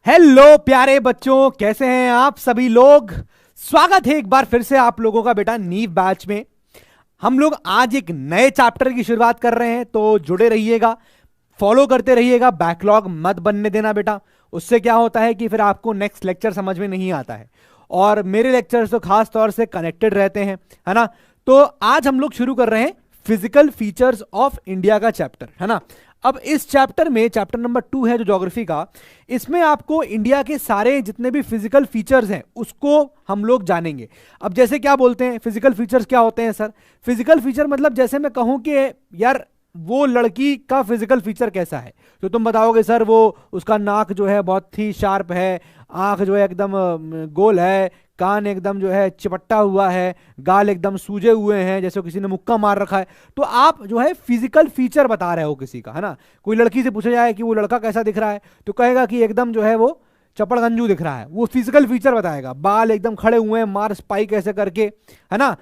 Hello प्यारे बच्चों, कैसे हैं आप सभी लोग। स्वागत है एक बार फिर से आप लोगों का बेटा नीव बैच में। हम लोग आज एक नए चैप्टर की शुरुआत कर रहे हैं, तो जुड़े रहिएगा, फॉलो करते रहिएगा, बैकलॉग मत बनने देना बेटा। उससे क्या होता है कि फिर आपको नेक्स्ट लेक्चर समझ में नहीं आता है, और मेरे लेक्चर्स तो खास तौर से कनेक्टेड रहते हैं, है ना। तो आज हम लोग शुरू कर रहे हैं फिजिकल फीचर्स ऑफ इंडिया का चैप्टर, है ना। अब इस चैप्टर में चैप्टर नंबर 2 है जो ज्योग्राफी का, इसमें आपको इंडिया के सारे जितने भी फिजिकल फीचर्स हैं उसको हम लोग जानेंगे। अब जैसे क्या बोलते हैं फिजिकल फीचर्स क्या होते हैं सर? फिजिकल फीचर मतलब जैसे मैं कहूं कि यार वो लड़की का फिजिकल फीचर कैसा है, तो तुम बताओगे सर वो उसका नाक जो है बहुत ही शार्प है, आंख जो है एकदम गोल है, कान एकदम जो है चिपट्टा हुआ है, गाल एकदम सूजे हुए हैं जैसे किसी ने मुक्का मार रखा है। तो आप जो है फिजिकल फीचर बता रहे हो किसी का, है ना। कोई लड़की से पूछा जाए कि वो लड़का कैसा दिख रहा है, तो कहेगा कि एकदम जो है वो चपड़गंजू दिख रहा है, वो फिजिकल फीचर बताएगा। बाल एकदम खड़े हुए हैं मार स्पाइक ऐसे करके, है ना।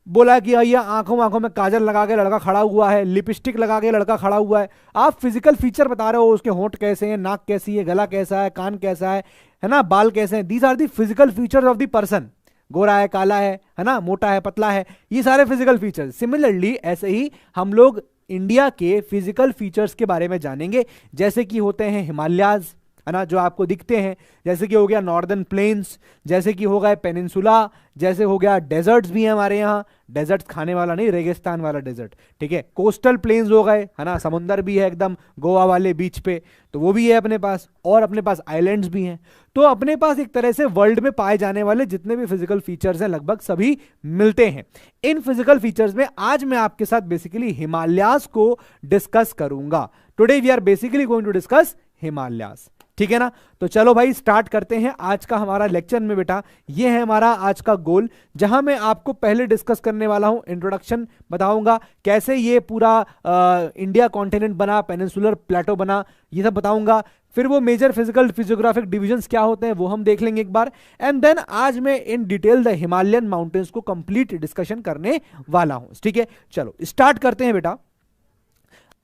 बोला कि ये आंखों आंखों में काजल लगा के लड़का खड़ा हुआ है, लिपस्टिक लगा के लड़का खड़ा हुआ है। आप फिजिकल फीचर बता रहे हो, उसके होंठ कैसे हैं, नाक कैसी है, गला कैसा है, कान कैसा है ना, बाल कैसे हैं। These are the physical features of the person. गोरा है, काला है ना, मोटा है, पतला है, ये सारे फिजिकल फीचर्स। सिमिलरली ऐसे ही हम लोग इंडिया के फिजिकल फीचर्स के बारे में जानेंगे, जैसे कि होते हैं हिमालयाज, है ना, जो आपको दिखते हैं, जैसे कि हो गया नॉर्दर्न प्लेन्स, जैसे कि हो गया पेनिनसुला, जैसे हो गया डेजर्ट्स भी हैं हमारे यहाँ। डेजर्ट्स खाने वाला नहीं, रेगिस्तान वाला डेजर्ट, ठीक है। कोस्टल प्लेन्स हो गए, है ना, समुंदर भी है एकदम गोवा वाले बीच पे, तो वो भी है अपने पास, और अपने पास आइलैंड्स भी हैं। तो अपने पास एक तरह से वर्ल्ड में पाए जाने वाले जितने भी फिजिकल फीचर्स हैं लगभग सभी मिलते हैं। इन फिजिकल फीचर्स में आज मैं आपके साथ बेसिकली हिमालयाज को डिस्कस करूंगा। Today we are basically going to discuss Himalayas, ठीक है ना। तो चलो भाई स्टार्ट करते हैं आज का हमारा लेक्चर में बेटा। ये है हमारा आज का गोल, जहां मैं आपको पहले डिस्कस करने वाला हूं इंट्रोडक्शन, बताऊंगा कैसे ये पूरा इंडिया कॉन्टिनेंट बना, पेनिनसुलर प्लेटो बना, ये सब बताऊंगा। फिर वो मेजर फिजिकल फिजियोग्राफिक डिविजन्स क्या होते हैं वो हम देख लेंगे एक बार, एंड देन आज मैं in detail the Himalayan mountains को कंप्लीट डिस्कशन करने वाला हूं, ठीक है। चलो स्टार्ट करते हैं बेटा।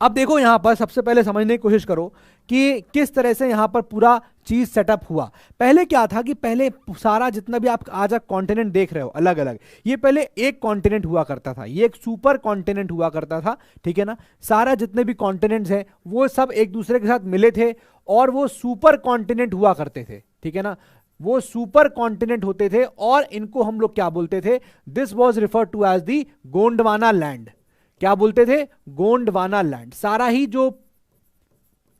अब देखो यहां पर सबसे पहले समझने की कोशिश करो कि किस तरह से यहां पर पूरा चीज सेटअप हुआ। पहले क्या था कि पहले सारा जितना भी आप आज कॉन्टिनेंट देख रहे हो अलग अलग, ये पहले एक कॉन्टिनेंट हुआ करता था, ये एक सुपर कॉन्टिनेंट हुआ करता था, ठीक है ना। सारा जितने भी कॉन्टिनेंट्स हैं वो सब एक दूसरे के साथ मिले थे और वो सुपर कॉन्टिनेंट हुआ करते थे, ठीक है ना। वो सुपर कॉन्टिनेंट होते थे और इनको हम लोग क्या बोलते थे? This was refer to as the Gondwana land. क्या बोलते थे? गोंडवाना लैंड। सारा ही जो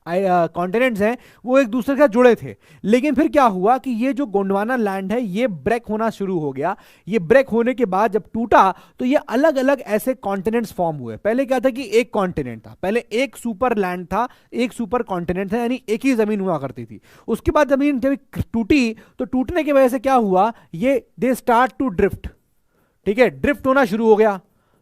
कॉन्टिनेंट्स हैं वो एक दूसरे के साथ जुड़े थे, लेकिन फिर क्या हुआ कि ये जो गोंडवाना लैंड है ये ब्रेक होना शुरू हो गया। ये ब्रेक होने के बाद जब टूटा तो ये अलग अलग ऐसे कॉन्टिनेंट्स फॉर्म हुए। पहले क्या था कि एक कॉन्टिनेंट था, पहले एक सुपर लैंड था, एक सुपर कॉन्टिनेंट था, यानी एक ही जमीन हुआ करती थी। उसके बाद जमीन जब टूटी तो टूटने की वजह से क्या हुआ, ये दे स्टार्ट टू ड्रिफ्ट, ठीक है, ड्रिफ्ट होना शुरू हो गया।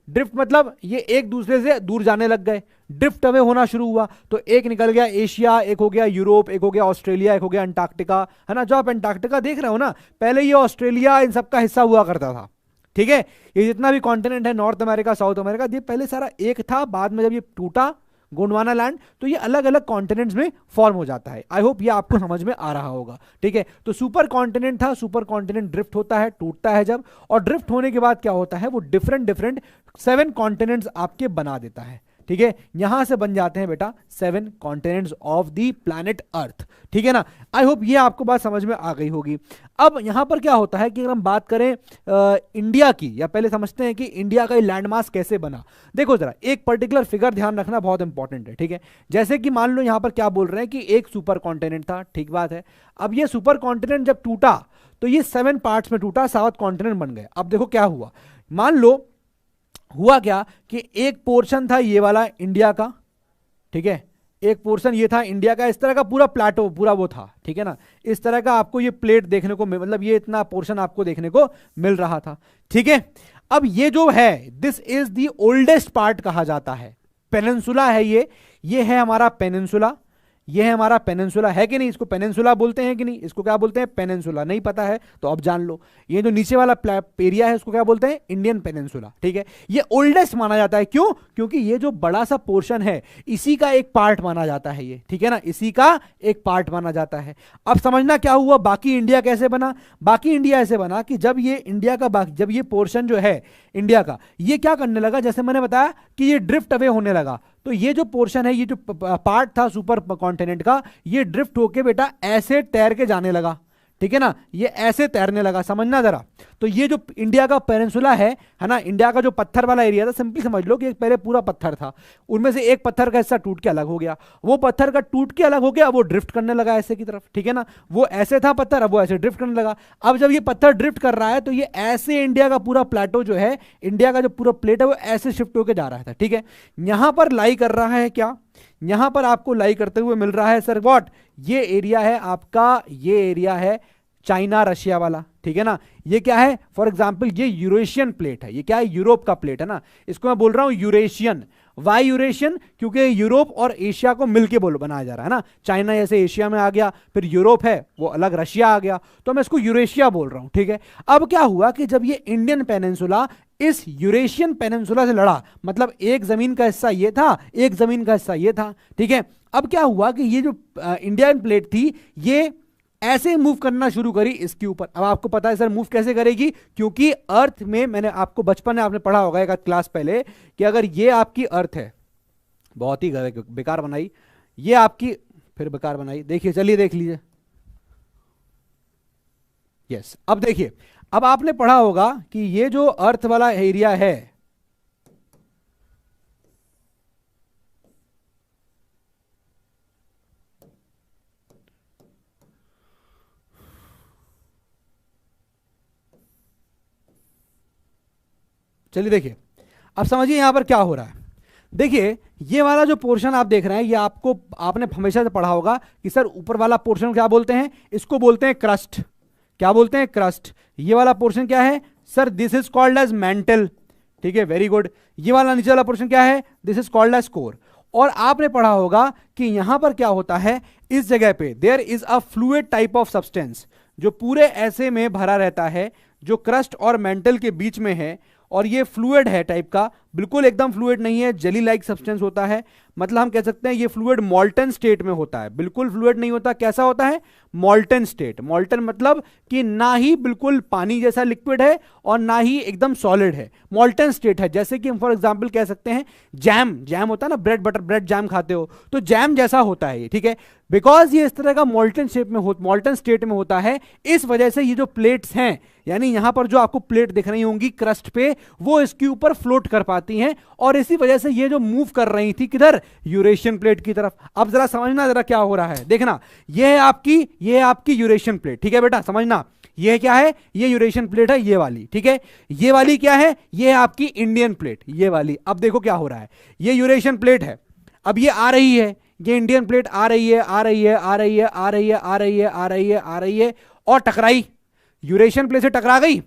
ड्रिफ्ट मतलब ये एक दूसरे से दूर जाने लग गए, ड्रिफ्ट अवे होना शुरू हुआ। तो एक निकल गया एशिया, एक हो गया यूरोप, एक हो गया ऑस्ट्रेलिया, एक हो गया अंटार्कटिका, है ना। जो आप अंटार्कटिका देख रहे हो ना, पहले ये ऑस्ट्रेलिया इन सब का हिस्सा हुआ करता था, ठीक है। ये जितना भी कॉन्टिनेंट है, नॉर्थ अमेरिका, साउथ अमेरिका, ये पहले सारा एक था। बाद में जब ये टूटा गोंडवाना लैंड तो ये अलग अलग कॉन्टिनेंट्स में फॉर्म हो जाता है। आई होप ये आपको समझ में आ रहा होगा, ठीक है। तो सुपर कॉन्टिनेंट था, सुपर कॉन्टिनेंट ड्रिफ्ट होता है, टूटता है जब, और ड्रिफ्ट होने के बाद क्या होता है वो डिफरेंट डिफरेंट 7 कॉन्टिनेंट्स आपके बना देता है, ठीक है। यहां से बन जाते हैं बेटा 7 continents of the planet earth, ठीक है ना। आई होप ये आपको बात समझ में आ गई होगी। अब यहां पर क्या होता है कि अगर हम बात करें इंडिया की, या पहले समझते हैं कि इंडिया का लैंड मास कैसे बना। देखो जरा एक पर्टिकुलर फिगर ध्यान रखना बहुत इंपॉर्टेंट है, ठीक है। जैसे कि मान लो यहां पर क्या बोल रहे हैं कि एक सुपर कॉन्टिनेंट था, ठीक बात है। अब ये सुपर कॉन्टिनेंट जब टूटा तो ये 7 पार्ट्स में टूटा, 7 कॉन्टिनेंट बन गए। अब देखो क्या हुआ, मान लो हुआ क्या कि एक पोर्शन था ये वाला इंडिया का, ठीक है, एक पोर्शन ये था इंडिया का, इस तरह का पूरा प्लेटो पूरा वो था, ठीक है ना। इस तरह का आपको ये प्लेट देखने को मतलब ये इतना पोर्शन आपको देखने को मिल रहा था, ठीक है। अब ये जो है this is the oldest part कहा जाता है, पेनिनसुला है ये है हमारा पेनिनसुला। ये है हमारा पेनिनसुला, है कि नहीं? इसको पेनिनसुला बोलते हैं कि नहीं? इसको क्या बोलते हैं? पेनिनसुला। नहीं पता है तो अब जान लो। ये जो नीचे वाला एरिया है उसको क्या बोलते हैं? Indian peninsula. ठीक है, ये ओल्डेस्ट माना जाता है। क्यों? क्योंकि ये जो बड़ा सा पोर्शन है इसी का एक पार्ट माना जाता है ये, ठीक है ना, इसी का एक पार्ट माना जाता है। अब समझना क्या हुआ, बाकी इंडिया कैसे बना। बाकी इंडिया ऐसे बना कि जब ये इंडिया का जब ये पोर्शन जो है इंडिया का, ये क्या करने लगा, जैसे मैंने बताया कि ये ड्रिफ्ट अवे होने लगा, तो ये जो पोर्शन है, ये जो पार्ट था सुपर कॉन्टिनेंट का, ये ड्रिफ्ट होके बेटा ऐसे तैर के जाने लगा, ठीक है ना, ये ऐसे तैरने लगा। समझना जरा, तो ये जो इंडिया का पेनिनसुला है ना, इंडिया का जो पत्थर वाला एरिया था, सिंपली समझ लो कि पहले पूरा पत्थर था, उनमें से एक पत्थर का हिस्सा टूट के अलग हो गया, वो पत्थर का टूट के अलग हो गया, वो ड्रिफ्ट करने लगा ऐसे की तरफ, ठीक है ना, वो ऐसे था पत्थर, अब वो ऐसे ड्रिफ्ट करने लगा। अब जब ये पत्थर ड्रिफ्ट कर रहा है तो ये ऐसे इंडिया का पूरा प्लेटो जो है, इंडिया का जो पूरा प्लेट है वो ऐसे शिफ्ट होकर जा रहा था, ठीक है। यहां पर लाई कर रहा है क्या, यहां पर आपको लाई करते हुए मिल रहा है सर व्हाट, ये एरिया है आपका, ये एरिया है चाइना रशिया वाला, ठीक है ना। ये क्या है, फॉर एग्जांपल ये यूरेशियन प्लेट है, ये क्या है, यूरोप का प्लेट है ना, इसको मैं बोल रहा हूं यूरेशियन। Why Eurasian? क्योंकि यूरोप और एशिया को मिलके बनाया जा रहा है ना, चाइना जैसे एशिया में आ गया, फिर यूरोप है वो अलग रशिया आ गया, तो मैं इसको यूरेशिया बोल रहा हूं, ठीक है। अब क्या हुआ कि जब ये इंडियन पेनिनसुला इस यूरेशियन पेनिनसुला से लड़ा, मतलब एक जमीन का हिस्सा ये था, एक जमीन का हिस्सा ये था, ठीक है। अब क्या हुआ कि ये जो इंडियन प्लेट थी ये ऐसे मूव करना शुरू करी इसके ऊपर। अब आपको पता है सर मूव कैसे करेगी, क्योंकि अर्थ में, मैंने आपको बचपन में आपने पढ़ा होगा एक क्लास पहले, कि अगर ये आपकी अर्थ है, बहुत ही बेकार बनाई, ये आपकी फिर बेकार बनाई, देखिए चलिए देख लीजिए, यस। अब देखिए, अब आपने पढ़ा होगा कि ये जो अर्थ वाला एरिया है, चलिए देखिए, अब समझिए यहां पर क्या हो रहा है। देखिए ये वाला जो पोर्शन आप देख रहे हैं, ये आपको, आपने हमेशा से पढ़ा होगा कि सर ऊपर वाला पोर्शन क्या बोलते हैं, इसको बोलते हैं क्रस्ट। क्या बोलते हैं? क्रस्ट। ये वाला पोर्शन क्या है sir? This is called as mantle, ठीक है, वेरी गुड। ये वाला नीचे वाला पोर्शन क्या है? This is called as core. और आपने पढ़ा होगा कि यहां पर क्या होता है, इस जगह पे there is a fluid type of substance, जो पूरे ऐसे में भरा रहता है, जो क्रस्ट और मेंटल के बीच में है, और ये फ्लूइड है टाइप का, बिल्कुल एकदम फ्लूइड नहीं है, जेली लाइक सब्सटेंस होता है। मतलब हम कह सकते हैं ये फ्लूइड मॉल्टन स्टेट में होता है, बिल्कुल फ्लूइड नहीं होता। कैसा होता है? मॉल्टन स्टेट। मॉल्टन मतलब कि ना ही बिल्कुल पानी जैसा लिक्विड है और ना ही एकदम सॉलिड है, मॉल्टन स्टेट है। जैसे कि हम फॉर एग्जांपल कह सकते हैं जैम, जैम होता है ना, ब्रेड बटर, ब्रेड जैम खाते हो तो जैम जैसा होता है ये, ठीक है। बिकॉज ये इस तरह का मॉल्टन शेप में मॉल्टन स्टेट में होता है, इस वजह से ये जो प्लेट्स हैं, यानी यहां पर जो आपको प्लेट दिख रही होंगी क्रस्ट पे, वो इसके ऊपर फ्लोट कर पाती हैं, और इसी वजह से ये जो मूव कर रही थी किधर? यूरेशियन प्लेट की तरफ। अब जरा समझना जरा क्या हो रहा है, देखना, ये है आपकी यूरेशियन प्लेट, ठीक है बेटा, समझना। ये क्या है? ये यूरेशियन प्लेट है, ये वाली, ठीक है। ये वाली क्या है? ये है आपकी इंडियन प्लेट, ये वाली। अब देखो क्या हो रहा है, ये यूरेशियन प्लेट है, अब ये आ रही है, ये इंडियन प्लेट आ रही है, आ रही है, आ रही है, आ रही है, आ रही है, आ रही है, आ रही है, और टकराई, यूरेशियन प्लेट से टकरा गई,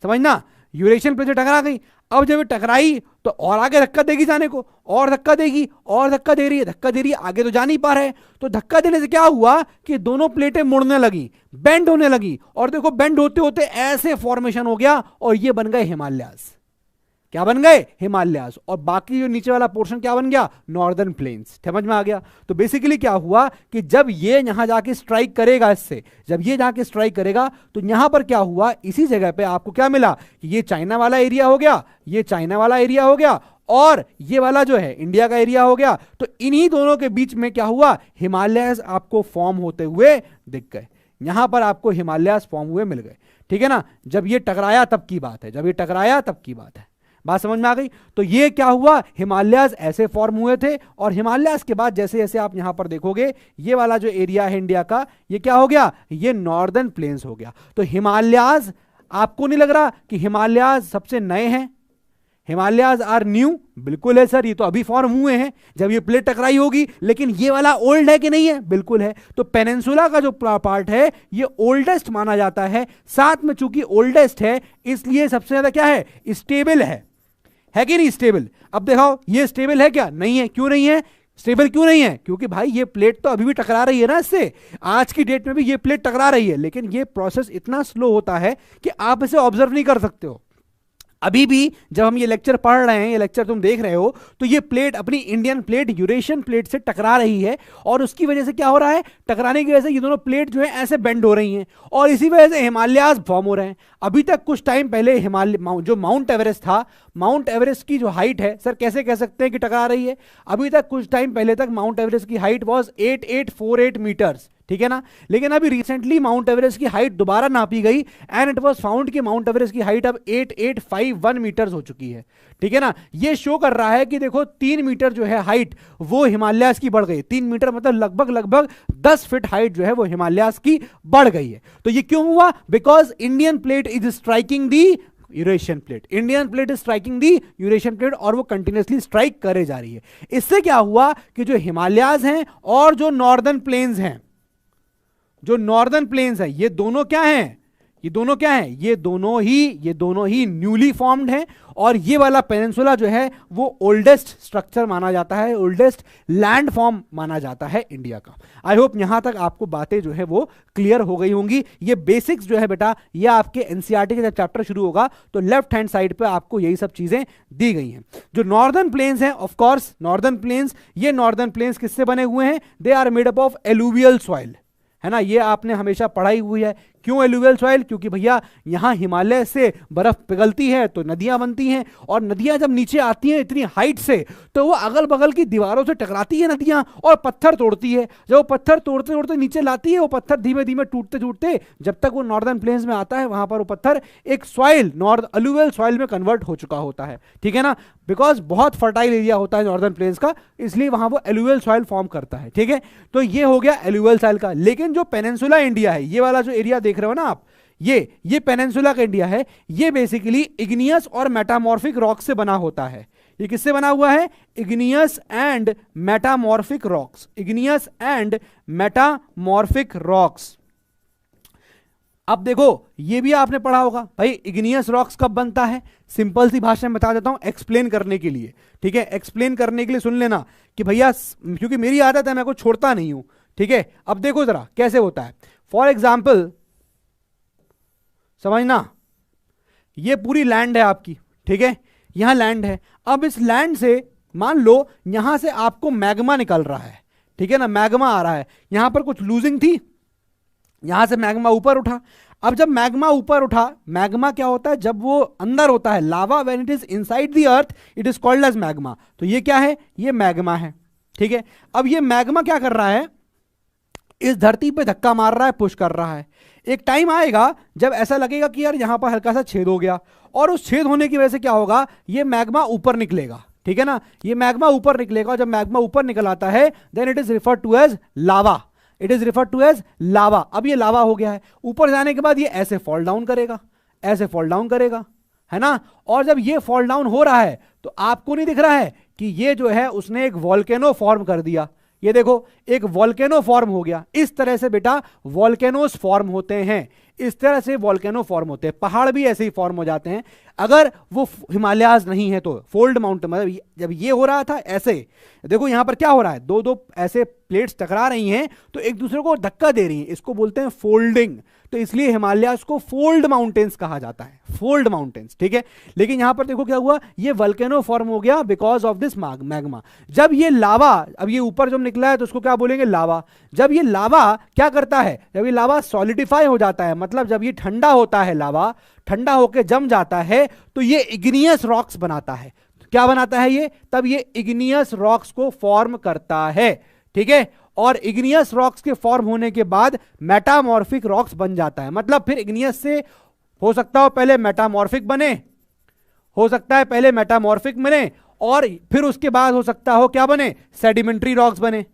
समझना, यूरेशियन प्लेट से टकरा गई। अब जब ये टकराई तो और आगे धक्का देगी जाने को, और धक्का देगी, और धक्का दे रही है, धक्का दे रही है, आगे तो जा नहीं पा रहे। तो धक्का देने से क्या हुआ कि दोनों प्लेटें मुड़ने लगी, बेंड होने लगी, और देखो बेंड होते होते ऐसे फॉर्मेशन हो गया, और ये बन गए हिमालयाज। क्या बन गए? हिमालयाज। और बाकी जो नीचे वाला पोर्शन क्या बन गया? Northern plains. समझ में आ गया? तो बेसिकली क्या हुआ कि जब ये यहां जाके स्ट्राइक करेगा, इससे जब ये जाके स्ट्राइक करेगा, तो यहां पर क्या हुआ, इसी जगह पे आपको क्या मिला कि ये चाइना वाला एरिया हो गया, ये चाइना वाला एरिया हो गया, और ये वाला जो है इंडिया का एरिया हो गया। तो इन्हीं दोनों के बीच में क्या हुआ? हिमालयाज आपको फॉर्म होते हुए दिख गए, यहां पर आपको हिमालयाज फॉर्म हुए मिल गए, ठीक है ना। जब ये टकराया तब की बात है, जब ये टकराया तब की बात है, बात समझ में आ गई। तो ये क्या हुआ, हिमालयाज ऐसे फॉर्म हुए थे, और हिमालयाज के बाद जैसे जैसे आप यहां पर देखोगे, ये वाला जो एरिया है इंडिया का, ये क्या हो गया? ये नॉर्दर्न प्लेन्स हो गया। तो हिमालयाज, आपको नहीं लग रहा कि हिमालयाज सबसे नए हैं? हिमालयाज आर न्यू, बिल्कुल है सर, ये तो अभी फॉर्म हुए हैं जब ये प्लेट टकराई होगी, लेकिन ये वाला ओल्ड है कि नहीं है? बिल्कुल है। तो पेनिनसुला का जो पार्ट है ये ओल्डेस्ट माना जाता है, साथ में चूंकि ओल्डेस्ट है इसलिए सबसे ज्यादा क्या है? स्टेबल है कि नहीं? स्टेबल। अब देखो ये स्टेबल है क्या? नहीं है। क्यों नहीं है? स्टेबल क्यों नहीं है? क्योंकि भाई ये प्लेट तो अभी भी टकरा रही है ना इससे, आज की डेट में भी ये प्लेट टकरा रही है, लेकिन ये प्रोसेस इतना स्लो होता है कि आप इसे ऑब्जर्व नहीं कर सकते हो। अभी भी जब हम ये लेक्चर पढ़ रहे हैं, ये लेक्चर तुम देख रहे हो, तो ये प्लेट अपनी इंडियन प्लेट यूरेशियन प्लेट से टकरा रही है, और उसकी वजह से क्या हो रहा है, टकराने की वजह से ये दोनों प्लेट जो है ऐसे बेंड हो रही हैं, और इसी वजह से हिमालयाज फॉर्म हो रहे हैं। अभी तक कुछ टाइम पहले हिमालय जो माउंट एवरेस्ट था, माउंट एवरेस्ट की जो हाइट है, सर कैसे कह सकते हैं कि टकरा रही है? अभी तक कुछ टाइम पहले तक माउंट एवरेस्ट की हाइट वॉज 8848 मीटर्स, ठीक है ना। लेकिन अभी रिसेंटली माउंट एवरेस्ट की हाइट दोबारा नापी गई एंड इट वाज फाउंड कि माउंट एवरेस्ट की हाइट अब 8851 मीटर्स हो चुकी है, ठीक है ना। ये शो कर रहा है कि देखो 3 मीटर जो है हाइट वो हिमालयास की बढ़ गई। 3 मीटर मतलब लगभग 10 फीट हाइट जो है वो हिमालयास की बढ़ गई है। तो ये क्यों हुआ? Because Indian plate is striking the Eurasian plate, Indian plate is striking the Eurasian plate, और वो कंटिन्यूअसली स्ट्राइक करे जा रही है। इससे क्या हुआ कि जो हिमालयाज हैं और जो नॉर्दर्न प्लेन्स हैं, जो नॉर्दर्न प्लेन्स है, ये दोनों क्या हैं? ये दोनों क्या हैं? ये दोनों ही न्यूली फॉर्म्ड हैं, और ये वाला पेनिनसुला जो है वो ओल्डेस्ट स्ट्रक्चर माना जाता है, ओल्डेस्ट लैंड फॉर्म माना जाता है इंडिया का। आई होप यहां तक आपको बातें जो है वो क्लियर हो गई होंगी। ये बेसिक्स जो है बेटा, ये आपके एनसीईआरटी का जब चैप्टर शुरू होगा तो लेफ्ट हैंड साइड पे आपको यही सब चीजें दी गई हैं। जो नॉर्दर्न प्लेन्स हैं, ऑफ कोर्स नॉर्दर्न प्लेन्स, ये नॉर्दर्न प्लेन्स किससे बने हुए हैं? They are made up of alluvial soil, है ना। ये आपने हमेशा पढ़ाई हुई है। क्यों एलुवियल सॉइल? क्योंकि भैया यहां हिमालय से बर्फ पिघलती है तो नदियां बनती हैं, और नदियां जब नीचे आती हैं इतनी हाइट से तो वो अगल बगल की दीवारों से टकराती है नदियां, और पत्थर तोड़ती है। जब वो पत्थर तोड़ते तोड़ते नीचे लाती है, वो पत्थर धीमे धीमे टूटते टूटते जब तक वो नॉर्दर्न प्लेन्स में आता है, वहां पर वो पत्थर एक सॉइल, एलुवियल सॉइल में कन्वर्ट हो चुका होता है, ठीक है ना। बिकॉज बहुत फर्टाइल एरिया होता है नॉर्दर्न प्लेन्स का, इसलिए वहां वो एलुवियल सॉइल फॉर्म करता है, ठीक है। तो ये हो गया एलुवियल सॉइल का। लेकिन जो पेनिनसुला इंडिया है, ये वाला जो एरिया देख रहे हो ना आप, ये पेनिनसुला का इंडिया है, ये बेसिकली इग्नियस और मेटामॉर्फिक रॉक से बना होता है। ये किससे बना हुआ है? Igneous and metamorphic rocks, igneous and metamorphic rocks. अब देखो ये भी आपने पढ़ा होगा भाई, इग्नियस रॉक्स कब बनता है? सिंपल सी भाषा में बता देता हूं एक्सप्लेन करने के लिए, ठीक है। एक्सप्लेन करने के लिए सुन लेना कि भैया, क्योंकि मेरी आदत है मैं को छोड़ता नहीं हूं, ठीक है। अब देखो जरा कैसे होता है। फॉर एग्जाम्पल समझना, ये पूरी लैंड है आपकी, ठीक है, यहां लैंड है। अब इस लैंड से मान लो यहां से आपको मैग्मा निकल रहा है, ठीक है ना, मैग्मा आ रहा है। यहां पर कुछ लूजिंग थी, यहां से मैग्मा ऊपर उठा। अब जब मैग्मा ऊपर उठा, मैग्मा क्या होता है? जब वो अंदर होता है, lava when it is inside the earth it is called as magma. तो ये क्या है? ये मैग्मा है, ठीक है। अब ये मैग्मा क्या कर रहा है? इस धरती पे धक्का मार रहा है, पुश कर रहा है। एक टाइम आएगा जब ऐसा लगेगा कि यार यहां पर हल्का सा छेद हो गया, और उस छेद होने की वजह से क्या होगा? ये मैग्मा ऊपर निकलेगा, ठीक है ना। ये मैग्मा ऊपर निकलेगा, जब मैग्मा ऊपर निकल आता है then it is referred to as lava, it is referred to as lava. अब ये लावा हो गया है, ऊपर जाने के बाद ये ऐसे फॉल डाउन करेगा, ऐसे फॉल डाउन करेगा, है ना। और जब ये फॉल डाउन हो रहा है तो आपको नहीं दिख रहा है कि ये जो है उसने एक वॉल्केनो फॉर्म कर दिया। ये देखो एक वॉल्केनो फॉर्म हो गया। इस तरह से बेटा वॉल्केनोस फॉर्म होते हैं, इस तरह से वॉल्केनो फॉर्म होते हैं। पहाड़ भी ऐसे ही फॉर्म हो जाते हैं अगर वो हिमालयाज नहीं है तो। फोल्ड माउंटेन मतलब जब ये हो रहा था ऐसे, देखो यहां पर क्या हो रहा है, दो दो ऐसे प्लेट्स टकरा रही हैं तो एक दूसरे को धक्का दे रही हैं, इसको बोलते हैं फोल्डिंग। तो इसलिए हिमालयाज को फोल्ड माउंटेन्स कहा जाता है, फोल्ड माउंटेन्स, ठीक है। लेकिन यहां पर देखो क्या हुआ, ये वल्केनो फॉर्म हो गया बिकॉज ऑफ दिस मैग्मा। जब ये लावा, अब ये ऊपर जब निकला है तो उसको क्या बोलेंगे? लावा। जब ये लावा क्या करता है? जब ये लावा सॉलिडिफाई हो जाता है, मतलब जब ये ठंडा होता है, लावा ठंडा होकर जम जाता है तो ये इग्नियस रॉक्स बनाता है। क्या बनाता है ये? तब ये इग्नियस रॉक्स को फॉर्म करता है, ठीक है। और इग्नियस रॉक्स के फॉर्म होने के बाद मेटामॉर्फिक रॉक्स बन जाता है। मतलब फिर इग्नियस से हो सकता हो पहले मेटामॉर्फिक बने, हो सकता है पहले मेटामॉर्फिक बने और फिर उसके बाद हो सकता हो क्या बने? सेडिमेंट्री रॉक्स बने,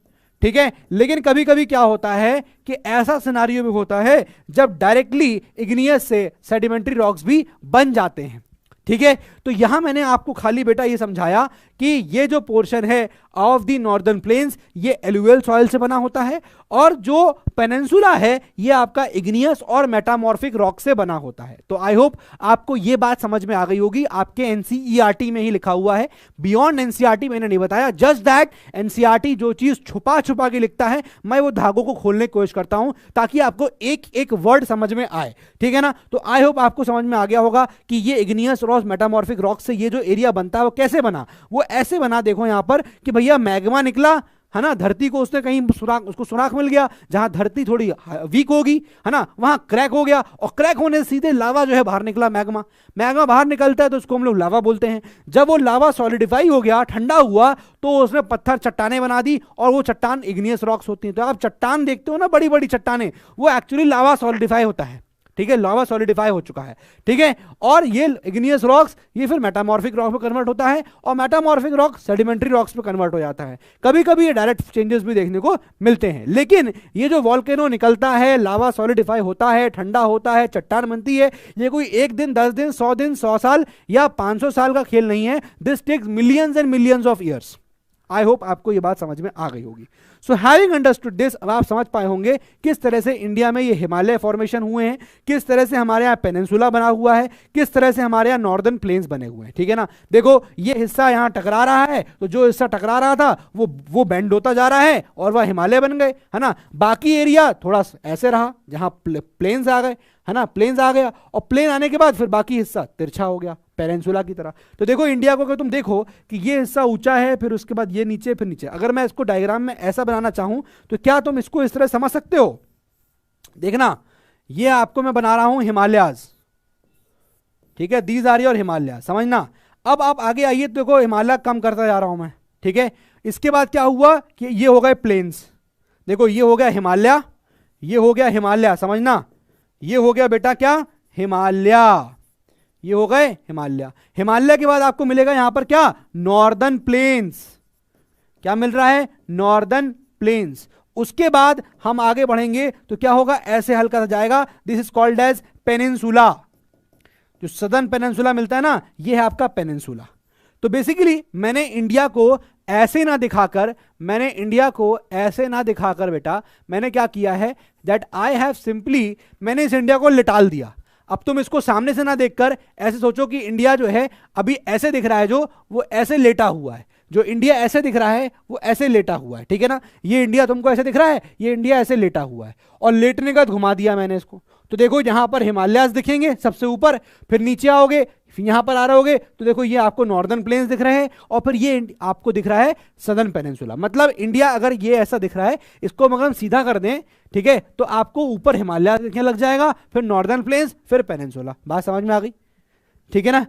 ठीक है। लेकिन कभी कभी क्या होता है कि ऐसा सिनारियो भी होता है जब डायरेक्टली इग्नियस से सेडिमेंट्री रॉक्स भी बन जाते हैं, ठीक है। तो यहां मैंने आपको खाली बेटा ये समझाया कि ये जो पोर्शन है ऑफ द नॉर्दर्न प्लेन्स, ये एलुवियल सॉइल से बना होता है, और जो पेनिनसुला है ये आपका इग्नियस और मेटामॉर्फिक रॉक से बना होता है। तो आई होप आपको ये बात समझ में आ गई होगी, आपके एनसीईआरटी में ही लिखा हुआ है, बियॉन्ड एनसीईआरटी मैंने नहीं बताया, जस्ट दैट एनसीईआरटी जो चीज छुपा छुपा के लिखता है, मैं वो धागों को खोलने की कोशिश करता हूं ताकि आपको एक एक वर्ड समझ में आए, ठीक है ना। तो आई होप आपको समझ में आ गया होगा कि ये इग्नियस और मेटामॉर्फिक रॉक से ये जो एरिया बनता है वो कैसे बना। वो ऐसे बना, देखो यहां पर कि भैया मैग्मा निकला है ना, धरती को उसने कहीं सुराख, उसको सुराख मिल गया, जहां धरती थोड़ी वीक होगी है ना, वहां क्रैक हो गया, और क्रैक होने से सीधे लावा जो है बाहर निकला, मैग्मा बाहर निकलता है तो उसको हम लोग लावा बोलते हैं। जब वो लावा सॉलिडिफाई हो गया, ठंडा हुआ, तो उसने पत्थर चट्टाने बना दी, और वो चट्टान इग्नियस रॉक्स होती हैं। तो आप चट्टान देखते हो ना, बड़ी बड़ी चट्टाने, वो एक्चुअली लावा सॉलिडिफाई होता है, ठीक है, लावा सॉलिडिफाई हो चुका है, ठीक है। और ये इग्नियस रॉक्स ये फिर मेटामॉर्फिक रॉक पे कन्वर्ट होता है, और मेटामॉर्फिक रॉक सेडिमेंट्री रॉक्स पे कन्वर्ट हो जाता है। कभी कभी ये डायरेक्ट चेंजेस भी देखने को मिलते हैं, लेकिन ये जो वॉल्केनो निकलता है, लावा सॉलिडिफाई होता है, ठंडा होता है, चट्टान बनती है, ये कोई एक दिन, 10 दिन, 100 दिन, 100 साल या 500 साल का खेल नहीं है। This takes millions and millions of years. I hope आपको ये बात समझ में आ गई होगी। सो हैविंग अंडरस्टूड दिस, अब आप समझ पाए होंगे किस तरह से इंडिया में ये हिमालय फॉर्मेशन हुए हैं, किस तरह से हमारे यहाँ पेनिनसुला बना हुआ है, किस तरह से हमारे यहाँ नॉर्दर्न प्लेन्स बने हुए हैं, ठीक है ना। देखो ये हिस्सा यहाँ टकरा रहा है, तो जो हिस्सा टकरा रहा था वो बेंड होता जा रहा है और वह हिमालय बन गए, है ना। बाकी एरिया थोड़ा ऐसे रहा, जहां प्लेन्स आ गए, है ना, प्लेन्स आ गया, और प्लेन आने के बाद फिर बाकी हिस्सा तिरछा हो गया पेनिनसुला की तरह। तो देखो इंडिया को अगर तुम देखो कि ये हिस्सा ऊंचा है, फिर उसके बाद ये नीचे, फिर नीचे, अगर मैं इसको डायग्राम में ऐसा बनाना चाहूं तो क्या तुम इसको इस तरह समझ सकते हो? देखना, ये आपको मैं बना रहा हूं हिमालयाज, ठीक है, दीज आर योर हिमालय, समझना। अब आप आगे आइए, तो देखो हिमालय कम करता जा रहा हूं मैं, ठीक है। इसके बाद क्या हुआ कि ये हो गए प्लेन्स, देखो ये हो गया हिमालय, ये हो गया हिमालय, समझना, ये हो गया बेटा क्या, हिमालय, ये हो गए हिमालय। हिमालय के बाद आपको मिलेगा यहां पर क्या, नॉर्दर्न प्लेन्स, क्या मिल रहा है, नॉर्दर्न प्लेन्स। उसके बाद हम आगे बढ़ेंगे तो क्या होगा, ऐसे हल्का सा जाएगा, this is called as peninsula. जो सदर्न पेनिनसुला मिलता है ना, ये है आपका पेनिनसुला। तो बेसिकली मैंने इंडिया को ऐसे ना दिखाकर, बेटा मैंने क्या किया है, दैट आई हैव सिंपली, मैंने इस इंडिया को लिटाल दिया। अब तुम इसको सामने से ना देखकर ऐसे सोचो कि इंडिया जो है अभी ऐसे दिख रहा है, जो वो ऐसे लेटा हुआ है, जो इंडिया ऐसे दिख रहा है वो ऐसे लेटा हुआ है, ठीक है ना। ये इंडिया तुमको ऐसे दिख रहा है, ये इंडिया ऐसे लेटा हुआ है, और लेटने का घुमा दिया मैंने इसको। तो देखो यहां पर हिमालयाज दिखेंगे सबसे ऊपर, फिर नीचे आओगे, फिर यहां पर आ रहे होगे तो देखो ये आपको नॉर्दर्न प्लेन्स दिख रहे हैं, और फिर ये आपको दिख रहा है सदर्न पेनिनसुला। मतलब इंडिया अगर ये ऐसा दिख रहा है, इसको अगर हम सीधा कर दें, ठीक है, तो आपको ऊपर हिमालय दिखने लग जाएगा, फिर नॉर्दर्न प्लेन्स, फिर पेनिनसुला। बात समझ में आ गई, ठीक है ना,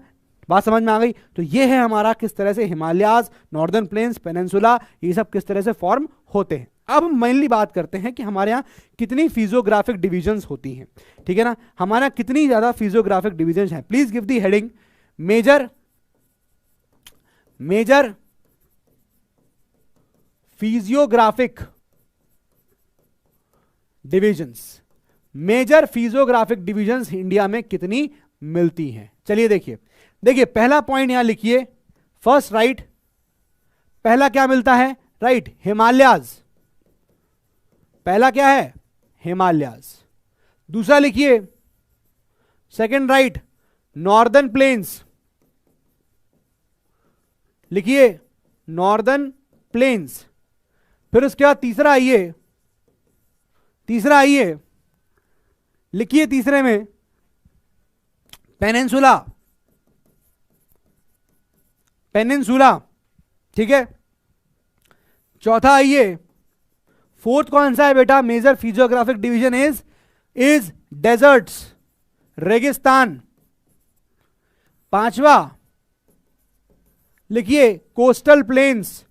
बात समझ में आ गई। तो ये है हमारा किस तरह से हिमालयाज, नॉर्दर्न प्लेन्स, पेनिनसुला, ये सब किस तरह से फॉर्म होते हैं। अब हम मेनली बात करते हैं कि हमारे यहाँ कितनी फिजियोग्राफिक डिविजन्स होती हैं, ठीक है ना, हमारे यहाँ कितनी ज्यादा फिजियोग्राफिक डिविजन्स हैं। Please give the heading, major physiographic divisions, major physiographic divisions India में कितनी मिलती हैं। चलिए देखिए पहला पॉइंट यहां लिखिए, फर्स्ट राइट, पहला क्या मिलता है, राइट, हिमालयाज, पहला क्या है, हिमालयाज। दूसरा लिखिए, सेकंड राइट, नॉर्दर्न प्लेन्स, लिखिए नॉर्दर्न प्लेन्स। फिर उसके बाद तीसरा आइए, लिखिए तीसरे में पेनिनसुला, ठीक है। चौथा आइए, फोर्थ कौन सा है बेटा, major physiographic division is deserts, रेगिस्तान। पांचवा लिखिए कोस्टल प्लेन्स,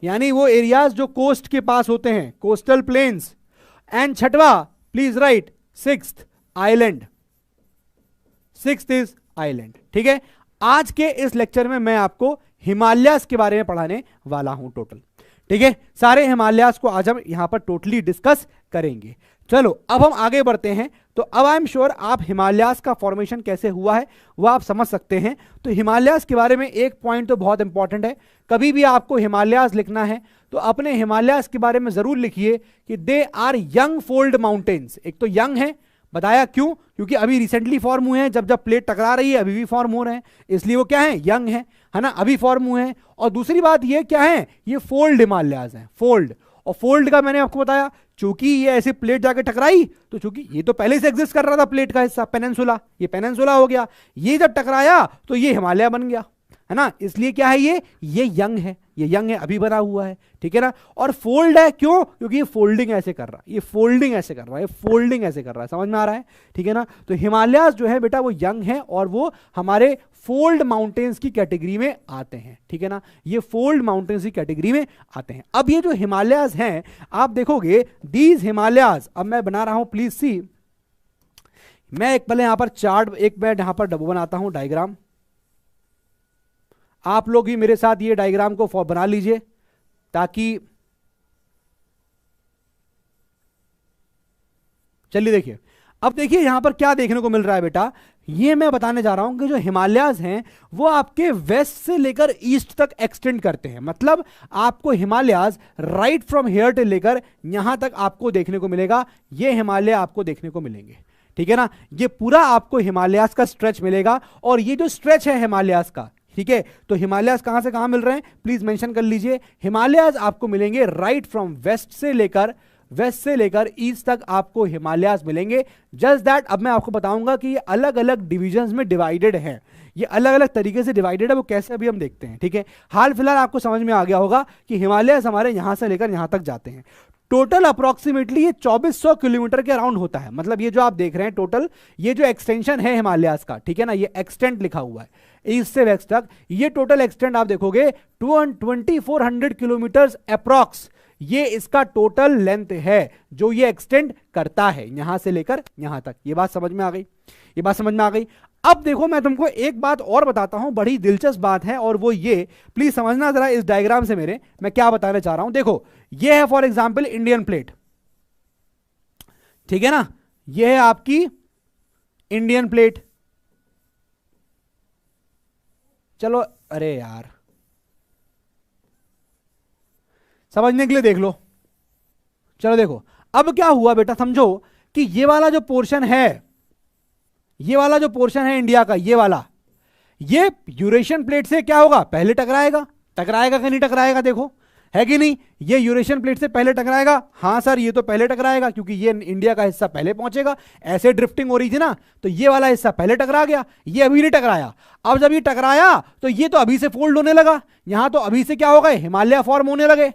यानी वो एरियाज जो कोस्ट के पास होते हैं, कोस्टल प्लेन्स। एंड छठवा, please right, sixth island, sixth is island, ठीक है। आज के इस लेक्चर में मैं आपको हिमालयाज के बारे में पढ़ाने वाला हूं टोटल, ठीक है। सारे हिमालयाज को आज हम यहां पर टोटली डिस्कस करेंगे। चलो अब हम आगे बढ़ते हैं। तो अब आई एम श्योर आप हिमालयास का फॉर्मेशन कैसे हुआ है वो आप समझ सकते हैं। तो हिमालयास के बारे में एक पॉइंट तो बहुत इंपॉर्टेंट है, कभी भी आपको हिमालयास लिखना है तो अपने हिमालयास के बारे में जरूर लिखिए कि they are young fold mountains. एक तो यंग है, बताया क्यों, क्योंकि अभी रिसेंटली फॉर्म हुए हैं, जब जब प्लेट टकरा रही है अभी भी फॉर्म हो रहे हैं, इसलिए वो क्या है, यंग है ना, अभी फॉर्म हुए हैं। और दूसरी बात ये क्या है, ये फोल्ड हिमालयास हैं, फोल्ड। और फोल्ड का मैंने आपको बताया, चूंकि ये ऐसे प्लेट जाके टकराई तो चूंकि ये तो पहले से एग्जिस्ट कर रहा था प्लेट का हिस्सा पेनिनसुला, ये पेनिनसुला हो गया, ये जब टकराया तो ये हिमालय बन गया, है ना, इसलिए क्या है ये यंग है, ये यंग है, अभी बना हुआ है, ठीक है ना। और फोल्ड है क्यों, क्योंकि ये फोल्डिंग ऐसे कर रहा है, ये फोल्डिंग ऐसे कर रहा है, ये फोल्डिंग ऐसे कर रहा है, समझ में आ रहा है, ठीक है ना। तो हिमालयास जो है बेटा वो यंग है और वो हमारे फोल्ड माउंटेन्स की कैटेगरी में आते हैं, ठीक है ना, ये फोल्ड माउंटेन्स की कैटेगरी में आते हैं। अब ये जो हिमालयास हैं आप देखोगे दीज हिमालयास, अब मैं बना रहा हूं प्लीज सी, मैं एक पहले यहां पर चार्ट, एक मैं यहां पर डबो बनाता हूं डायग्राम, आप लोग भी मेरे साथ ये डायग्राम को बना लीजिए ताकि, चलिए देखिए, अब देखिए यहां पर क्या देखने को मिल रहा है बेटा, ये मैं बताने जा रहा हूं कि जो हिमालयास हैं वो आपके वेस्ट से लेकर ईस्ट तक एक्सटेंड करते हैं। मतलब आपको हिमालयास राइट फ्रॉम हेयर से लेकर यहां तक आपको देखने को मिलेगा, ये हिमालय आपको देखने को मिलेंगे, ठीक है ना, ये पूरा आपको हिमालयास का स्ट्रेच मिलेगा। और ये जो स्ट्रेच है हिमालयास का, ठीक है, तो हिमालयास कहां से कहां मिल रहे हैं प्लीज मेंशन कर लीजिए। हिमालयास आपको मिलेंगे राइट फ्रॉम वेस्ट से लेकर ईस्ट तक आपको हिमालयास मिलेंगे। जस्ट दैट अब मैं आपको बताऊंगा कि ये अलग अलग डिविजन्स में डिवाइडेड हैं, ये अलग अलग तरीके से डिवाइडेड है, वो कैसे अभी हम देखते हैं, ठीक है। हाल फिलहाल आपको समझ में आ गया होगा कि हिमालयास हमारे यहां से लेकर यहां तक जाते हैं। टोटल अप्रोक्सीमेटली ये 2400 किलोमीटर के अराउंड होता है। मतलब ये जो आप देख रहे हैं टोटल, ये जो एक्सटेंशन है हिमालयास का, ठीक है ना, ये एक्सटेंट लिखा हुआ है ईस्ट से वेस्ट तक, ये टोटल एक्सटेंट आप देखोगे 2400 किलोमीटर अप्रॉक्स, ये इसका टोटल लेंथ है जो ये एक्सटेंड करता है यहां से लेकर यहां तक। ये बात समझ में आ गई, ये बात समझ में आ गई। अब देखो मैं तुमको एक बात और बताता हूं, बड़ी दिलचस्प बात है, और वो ये प्लीज समझना जरा इस डायग्राम से मेरे, मैं क्या बताने चाह रहा हूं। देखो ये है फॉर एग्जांपल इंडियन प्लेट, ठीक है ना, ये है आपकी इंडियन प्लेट। चलो अरे यार समझने के लिए देख लो, चलो देखो अब क्या हुआ बेटा, समझो कि ये वाला जो पोर्शन है, ये वाला जो पोर्शन है इंडिया का, ये वाला, ये यूरेशियन प्लेट से क्या होगा, पहले टकराएगा, टकराएगा कि नहीं टकराएगा, देखो है कि नहीं, ये यूरेशियन प्लेट से पहले टकराएगा, हाँ सर ये तो पहले टकराएगा क्योंकि ये इंडिया का हिस्सा पहले पहुंचेगा, ऐसे ड्रिफ्टिंग हो रही थी ना, तो ये वाला हिस्सा पहले टकरा गया, ये अभी नहीं टकराया। अब जब ये टकराया तो ये तो अभी से फोल्ड होने लगा, यहां तो अभी से क्या हो गए, हिमालय फॉर्म होने लगे,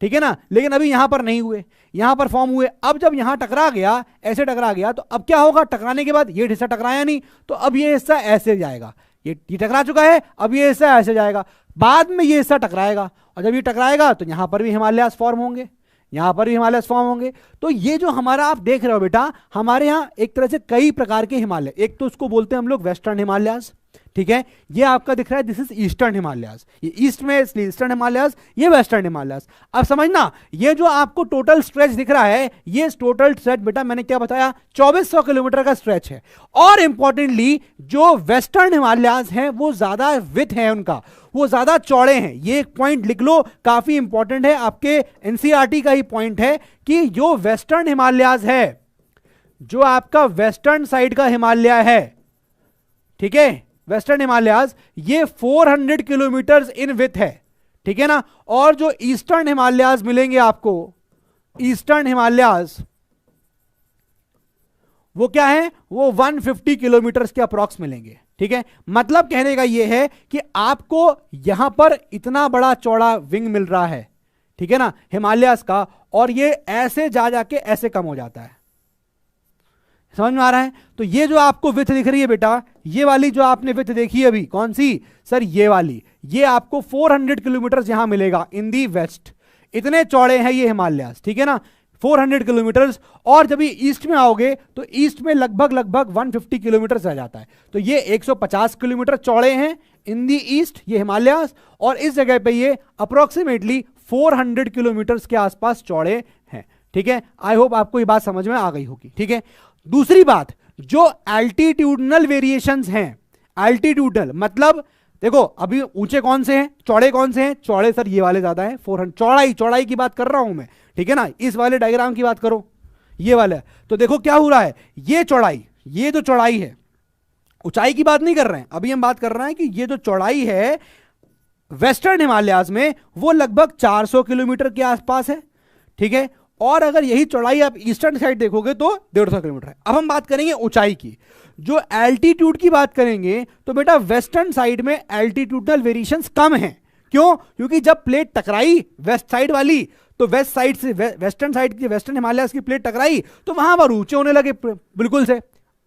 ठीक है ना, लेकिन अभी यहां पर नहीं हुए, यहां पर फॉर्म हुए। अब जब यहां टकरा गया, ऐसे टकरा गया, तो अब क्या होगा, टकराने के बाद ये हिस्सा टकराया नहीं, तो अब ये हिस्सा ऐसे जाएगा, ये टकरा चुका है, अब ये हिस्सा ऐसे जाएगा, बाद में ये हिस्सा टकराएगा, और जब ये टकराएगा तो यहां पर भी हिमालयास फॉर्म होंगे, यहां पर भी हिमालयास फॉर्म होंगे। तो ये जो हमारा आप देख रहे हो बेटा, हमारे यहां एक तरह से कई प्रकार के हिमालय, एक तो उसको बोलते हैं हम लोग वेस्टर्न हिमालयास, ठीक है, ये आपका दिख रहा है दिस इज ईस्टर्न हिमालयास, ये ईस्ट में इसलिए ईस्टर्न हिमालयास, ये वेस्टर्न हिमालयास। अब समझना ये जो आपको टोटल स्ट्रेच दिख रहा है, ये टोटल स्ट्रेच बेटा मैंने क्या बताया, 2400 किलोमीटर का स्ट्रेच है। और इंपॉर्टेंटली जो वेस्टर्न हिमालयास हैं वो ज्यादा विथ है उनका, वो ज्यादा चौड़े हैं। ये एक पॉइंट लिख लो, काफी इंपॉर्टेंट है, आपके एनसीईआरटी का ही पॉइंट है कि जो वेस्टर्न हिमालयास है, जो आपका वेस्टर्न साइड का हिमालय है, ठीक है, वेस्टर्न हिमालयास, ये 400 किलोमीटर इन विथ है, ठीक है ना। और जो ईस्टर्न हिमालयास मिलेंगे आपको, ईस्टर्न हिमालयास वो क्या है, वो 150 किलोमीटर के अप्रॉक्स मिलेंगे, ठीक है। मतलब कहने का ये है कि आपको यहां पर इतना बड़ा चौड़ा विंग मिल रहा है, ठीक है ना, हिमालयास का, और ये ऐसे जा जाके ऐसे कम हो जाता है, समझ में आ रहा है। तो ये जो आपको विथ दिख रही है बेटा, ये वाली जो आपने विथ देखी अभी, कौन सी सर, ये वाली, ये आपको 400 किलोमीटर यहां मिलेगा इन दी वेस्ट, इतने चौड़े हैं ये हिमालयास, ठीक है ना, 400 किलोमीटर। और जब ये ईस्ट में आओगे तो ईस्ट में लगभग 150 किलोमीटर रह जाता है, तो ये 150 किलोमीटर चौड़े हैं इन दी ईस्ट, ये हिमालयास, और इस जगह पे ये अप्रोक्सीमेटली 400 किलोमीटर के आसपास चौड़े हैं, ठीक है, आई होप आपको ये बात समझ में आ गई होगी। ठीक है, दूसरी बात, जो एल्टीट्यूडनल वेरिएशंस हैं, एल्टीट्यूडनल मतलब देखो अभी ऊंचे कौन से हैं, चौड़े कौन से हैं, चौड़े सर ये वाले ज्यादा हैं 400, चौड़ाई की बात कर रहा हूं मैं, ठीक है ना, इस वाले डायग्राम की बात करो, ये वाला, तो देखो क्या हो रहा है, ये चौड़ाई, ये जो चौड़ाई है, ऊंचाई की बात नहीं कर रहे हैं, अभी हम बात कर रहे हैं कि ये जो चौड़ाई है वेस्टर्न हिमालयाज में वो लगभग 400 किलोमीटर के आसपास है। ठीक है, और अगर यही चौड़ाई आप ईस्टर्न साइड देखोगे तो 150 किलोमीटर है। अब हम बात करेंगे ऊंचाई की, जो एल्टीट्यूड की बात करेंगे तो बेटा वेस्टर्न साइड में एल्टीट्यूडनल वेरिएशंस कम हैं। क्यों? क्योंकि जब प्लेट टकराई वेस्ट साइड वाली, तो वेस्ट साइड से वेस्टर्न साइड की, वेस्टर्न हिमालयाज की प्लेट टकराई तो वहां पर ऊंचे होने लगे बिल्कुल से,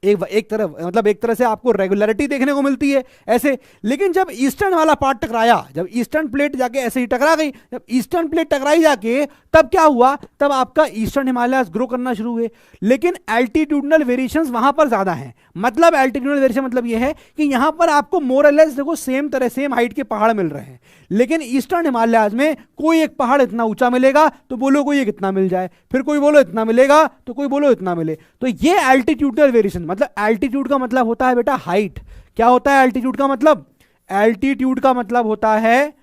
एक तरफ मतलब एक तरह से आपको रेगुलरिटी देखने को मिलती है ऐसे। लेकिन जब ईस्टर्न वाला पार्ट टकराया, जब ईस्टर्न प्लेट जाके ऐसे ही टकरा गई, जब ईस्टर्न प्लेट टकराई जाके, तब क्या हुआ, तब आपका ईस्टर्न हिमालयाज ग्रो करना शुरू हुए। लेकिन एल्टीट्यूडनल वेरिएशंस वहां पर ज्यादा हैं। मतलब एल्टीट्यूडनल वेरिएशन मतलब ये है कि यहां पर आपको मोर और लेस देखो सेम तरह सेम हाइट के पहाड़ मिल रहे हैं, लेकिन ईस्टर्न हिमालयाज में कोई एक पहाड़ इतना ऊंचा मिलेगा तो बोलो कोई एक इतना मिल जाए, फिर कोई बोलो इतना मिलेगा तो कोई बोलो इतना मिले। तो ये एल्टीट्यूडनल वेरिएशन, मतलब एल्टीट्यूड का मतलब होता है बेटा हाइट। क्या होता है एल्टीट्यूड का मतलब? एल्टीट्यूड का मतलब होता है,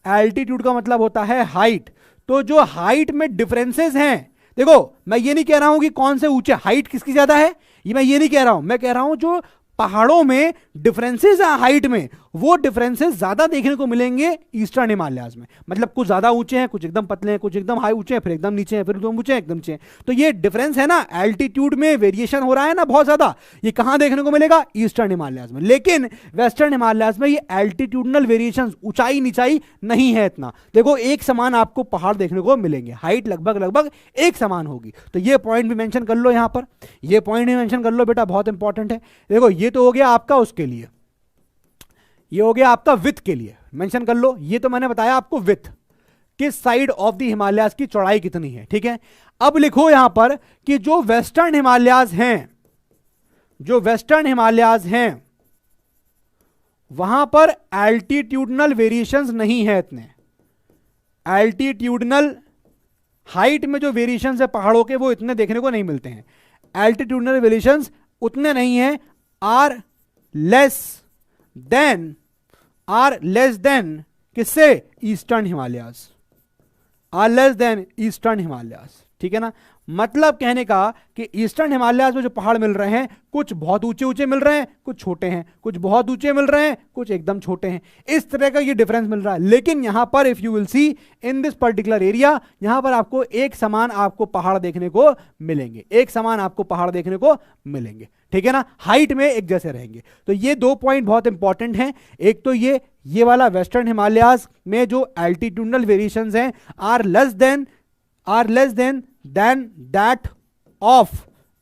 एल्टीट्यूड का मतलब होता है हाइट। तो जो हाइट में डिफरेंसेस हैं, देखो मैं ये नहीं कह रहा हूं कि कौन से ऊंचे, हाइट किसकी ज्यादा है, ये मैं ये नहीं कह रहा हूं, मैं कह रहा हूं जो पहाड़ों में डिफरेंसेस हैं हाइट में, वो डिफरेंसेस ज्यादा देखने को मिलेंगे ईस्टर्न हिमालयाज में। मतलब कुछ ज्यादा ऊंचे हैं, कुछ एकदम पतले हैं, कुछ एकदम हाई ऊंचे हैं, फिर एकदम नीचे हैं, फिर एकदम ऊंचे हैं, एकदम नीचे हैं। तो ये डिफरेंस है ना, एल्टीट्यूड में वेरिएशन हो रहा है ना बहुत ज्यादा, ये कहां देखने को मिलेगा? ईस्टर्न हिमालयाज में। लेकिन वेस्टर्न हिमालयाज में ये एल्टीट्यूडनल वेरिएशन, ऊंचाई नीचाई नहीं है इतना। देखो एक समान आपको पहाड़ देखने को मिलेंगे, हाइट लगभग लगभग एक समान होगी। तो ये पॉइंट भी मेंशन कर लो यहां पर, ये पॉइंट भी मेंशन कर लो बेटा, बहुत इंपॉर्टेंट है। देखो ये तो हो गया आपका उसके लिए, ये हो गया आपका विथ के लिए, मेंशन कर लो। ये तो मैंने बताया आपको विथ, किस साइड ऑफ द हिमालयाज की चौड़ाई कितनी है। ठीक है, अब लिखो यहां पर कि जो वेस्टर्न हिमालयाज हैं, जो वेस्टर्न हिमालयाज हैं वहां पर एल्टीट्यूडनल वेरिएशंस नहीं है इतने। एल्टीट्यूडनल हाइट में जो वेरिएशंस है पहाड़ों के, वो इतने देखने को नहीं मिलते हैं। एल्टीट्यूडनल वेरिएशंस उतने नहीं है, आर लेस देन किससे? Eastern Himalayas, are less than eastern Himalayas. ठीक है ना, मतलब कहने का कि ईस्टर्न हिमालयाज में जो पहाड़ मिल रहे हैं, कुछ बहुत ऊंचे ऊंचे मिल रहे हैं, कुछ छोटे हैं, कुछ बहुत ऊंचे मिल रहे हैं, कुछ एकदम छोटे हैं, इस तरह का ये डिफरेंस मिल रहा है। लेकिन यहां पर if you will see in this particular area, यहां पर आपको एक समान आपको पहाड़ देखने को मिलेंगे, एक समान आपको पहाड़ देखने को मिलेंगे। ठीक है ना, हाइट में एक जैसे रहेंगे। तो ये दो पॉइंट बहुत इंपॉर्टेंट हैं। एक तो ये वाला वेस्टर्न हिमालयाज में जो एल्टीट्यूडनल वेरिएशंस हैं are less than that of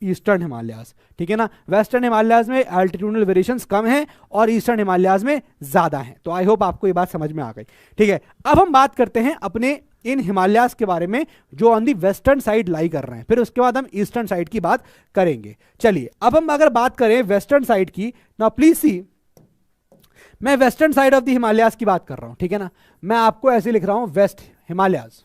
eastern Himalayas. ठीक है ना, वेस्टर्न हिमालयाज में एल्टीट्यूडनल वेरिएशंस कम हैं और ईस्टर्न हिमालयाज में ज्यादा हैं। तो आई होप आपको ये बात समझ में आ गई। ठीक है, अब हम बात करते हैं अपने इन हिमालयाज के बारे में जो ऑन दी वेस्टर्न साइड लाई कर रहे हैं, फिर उसके बाद हम ईस्टर्न साइड की बात करेंगे। चलिए अब हम अगर बात करें वेस्टर्न साइड की, नाउ प्लीज सी, मैं western side of the Himalayas की बात कर रहा हूं। ठीक है ना, मैं आपको ऐसे लिख रहा हूं वेस्ट हिमालयाज।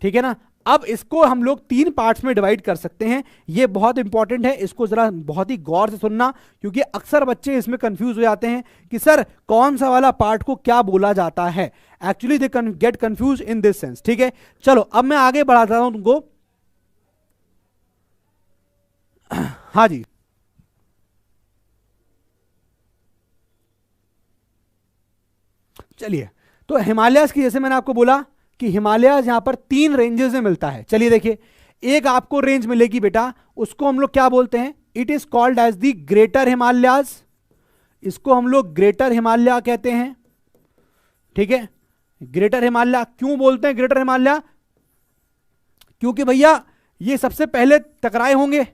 ठीक है ना, अब इसको हम लोग 3 पार्ट्स में डिवाइड कर सकते हैं। ये बहुत इंपॉर्टेंट है, इसको जरा बहुत ही गौर से सुनना, क्योंकि अक्सर बच्चे इसमें कंफ्यूज हो जाते हैं कि सर कौन सा वाला पार्ट को क्या बोला जाता है। Actually they get confuse in this sense. ठीक है, चलो अब मैं आगे बढ़ाता हूं तुमको। हाँ जी, चलिए, तो हिमालयाज की जैसे मैंने आपको बोला कि हिमालयाज यहां पर 3 रेंजेस में मिलता है। चलिए देखिए, एक आपको रेंज मिलेगी बेटा, उसको हम लोग क्या बोलते हैं? It is called as the greater Himalayas. इसको हम लोग ग्रेटर हिमालय कहते हैं। ठीक है, ग्रेटर हिमालय क्यों बोलते हैं ग्रेटर हिमालय? क्योंकि भैया ये सबसे पहले टकराए होंगे,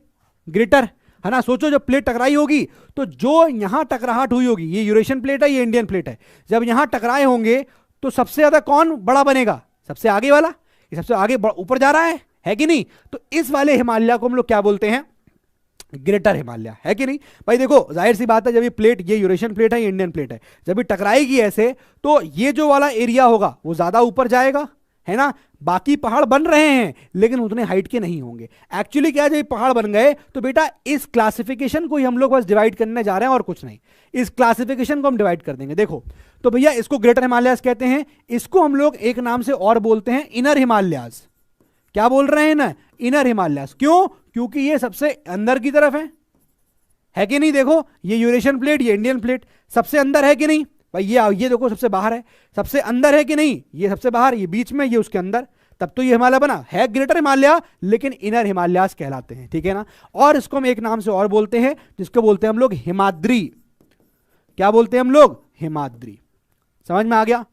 ग्रेटर है ना। सोचो जब प्लेट टकराई होगी तो जो यहां टकराहट हुई होगी, ये यूरेशियन प्लेट है, ये इंडियन प्लेट है, जब यहां टकराए होंगे तो सबसे ज्यादा कौन बड़ा बनेगा? सबसे आगे वाला, ये सबसे आगे ऊपर जा रहा है कि नहीं? तो इस वाले हिमालय को हम लोग क्या बोलते हैं? ग्रेटर हिमालय, है कि नहीं भाई? देखो जाहिर सी बात है, जब ये प्लेट, ये यूरेशियन प्लेट है, ये इंडियन प्लेट है, जब ये टकराएगी ऐसे तो ये जो वाला एरिया होगा वो ज्यादा ऊपर जाएगा, है ना। बाकी पहाड़ बन रहे हैं लेकिन उतने हाइट के नहीं होंगे। एक्चुअली क्या, जब पहाड़ बन गए तो बेटा इस क्लासिफिकेशन को ही हम लोग बस डिवाइड करने जा रहे हैं और कुछ नहीं। इस क्लासिफिकेशन को हम डिवाइड कर देंगे। देखो तो भैया इसको ग्रेटर हिमालयाज कहते हैं, इसको हम लोग एक नाम से और बोलते हैं इनर हिमालयाज। क्या बोल रहे हैं ना, इनर हिमालयाज। क्यों? क्योंकि ये सबसे अंदर की तरफ है कि नहीं। देखो ये यूरेशियन प्लेट, ये इंडियन प्लेट सबसे अंदर है कि नहीं भाई। ये देखो सबसे बाहर है, सबसे अंदर है कि नहीं, ये सबसे बाहर, ये बीच में, ये उसके अंदर, तब तो ये हिमालय बना है ग्रेटर हिमालय, लेकिन इनर हिमालयाज कहलाते हैं, ठीक है ना। और इसको हम एक नाम से और बोलते हैं जिसको बोलते हैं हम लोग हिमाद्री। क्या बोलते हैं हम लोग? हिमाद्री। समझ में आ गया?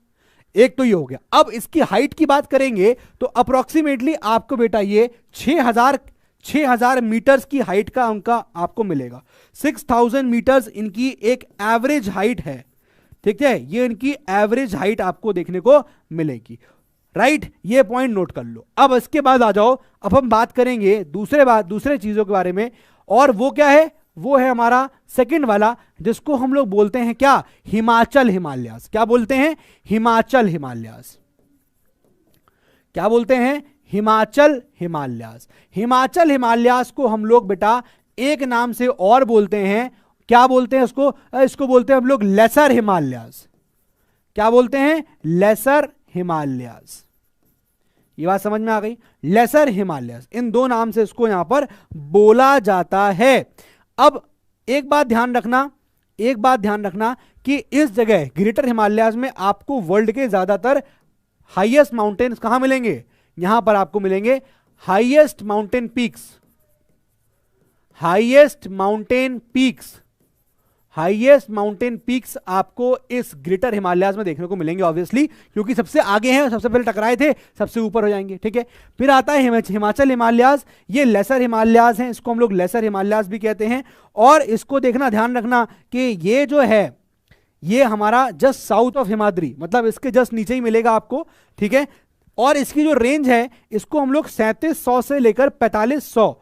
एक तो ये हो गया। अब इसकी हाइट की बात करेंगे तो अप्रोक्सीमेटली आपको बेटा ये 6000 मीटर्स की हाइट का अंका आपको मिलेगा। 6000 मीटर्स इनकी एक एवरेज हाइट है, ठीक है। ये इनकी एवरेज हाइट आपको देखने को मिलेगी, राइट। ये पॉइंट नोट कर लो। अब इसके बाद आ जाओ, अब हम बात करेंगे दूसरे चीजों के बारे में, और वो क्या है? वो है हमारा सेकंड वाला, जिसको हम लोग बोलते हैं क्या? हिमाचल हिमालयाज। क्या बोलते हैं? हिमाचल हिमालयाज। क्या बोलते हैं? हिमाचल हिमालयाज। हिमाचल हिमालयाज को हम लोग बेटा एक नाम से और बोलते हैं। क्या बोलते हैं उसको? इसको बोलते हैं हम लोग लेसर हिमालयाज। क्या बोलते हैं? Lesser Himalayas. ये बात समझ में आ गई? लेसर हिमालयाज, इन दो नाम से इसको यहां पर बोला जाता है। अब एक बात ध्यान रखना कि इस जगह ग्रेटर हिमालयाज में आपको वर्ल्ड के ज्यादातर हाईएस्ट माउंटेन्स कहां मिलेंगे? यहां पर आपको मिलेंगे highest mountain peaks. Highest mountain peaks आपको इस ग्रेटर हिमालयाज में देखने को मिलेंगे, ऑब्वियसली, क्योंकि सबसे आगे हैं, सबसे पहले टकराए थे, सबसे ऊपर हो जाएंगे, ठीक है। फिर आता है हिमाचल हिमालयाज। ये लेसर हिमालयाज हैं, इसको हम लोग लेसर हिमालयाज भी कहते हैं। और इसको देखना, ध्यान रखना कि ये जो है ये हमारा जस्ट साउथ ऑफ हिमाद्री, मतलब इसके जस्ट नीचे ही मिलेगा आपको, ठीक है। और इसकी जो रेंज है इसको हम लोग 3700 से लेकर 4500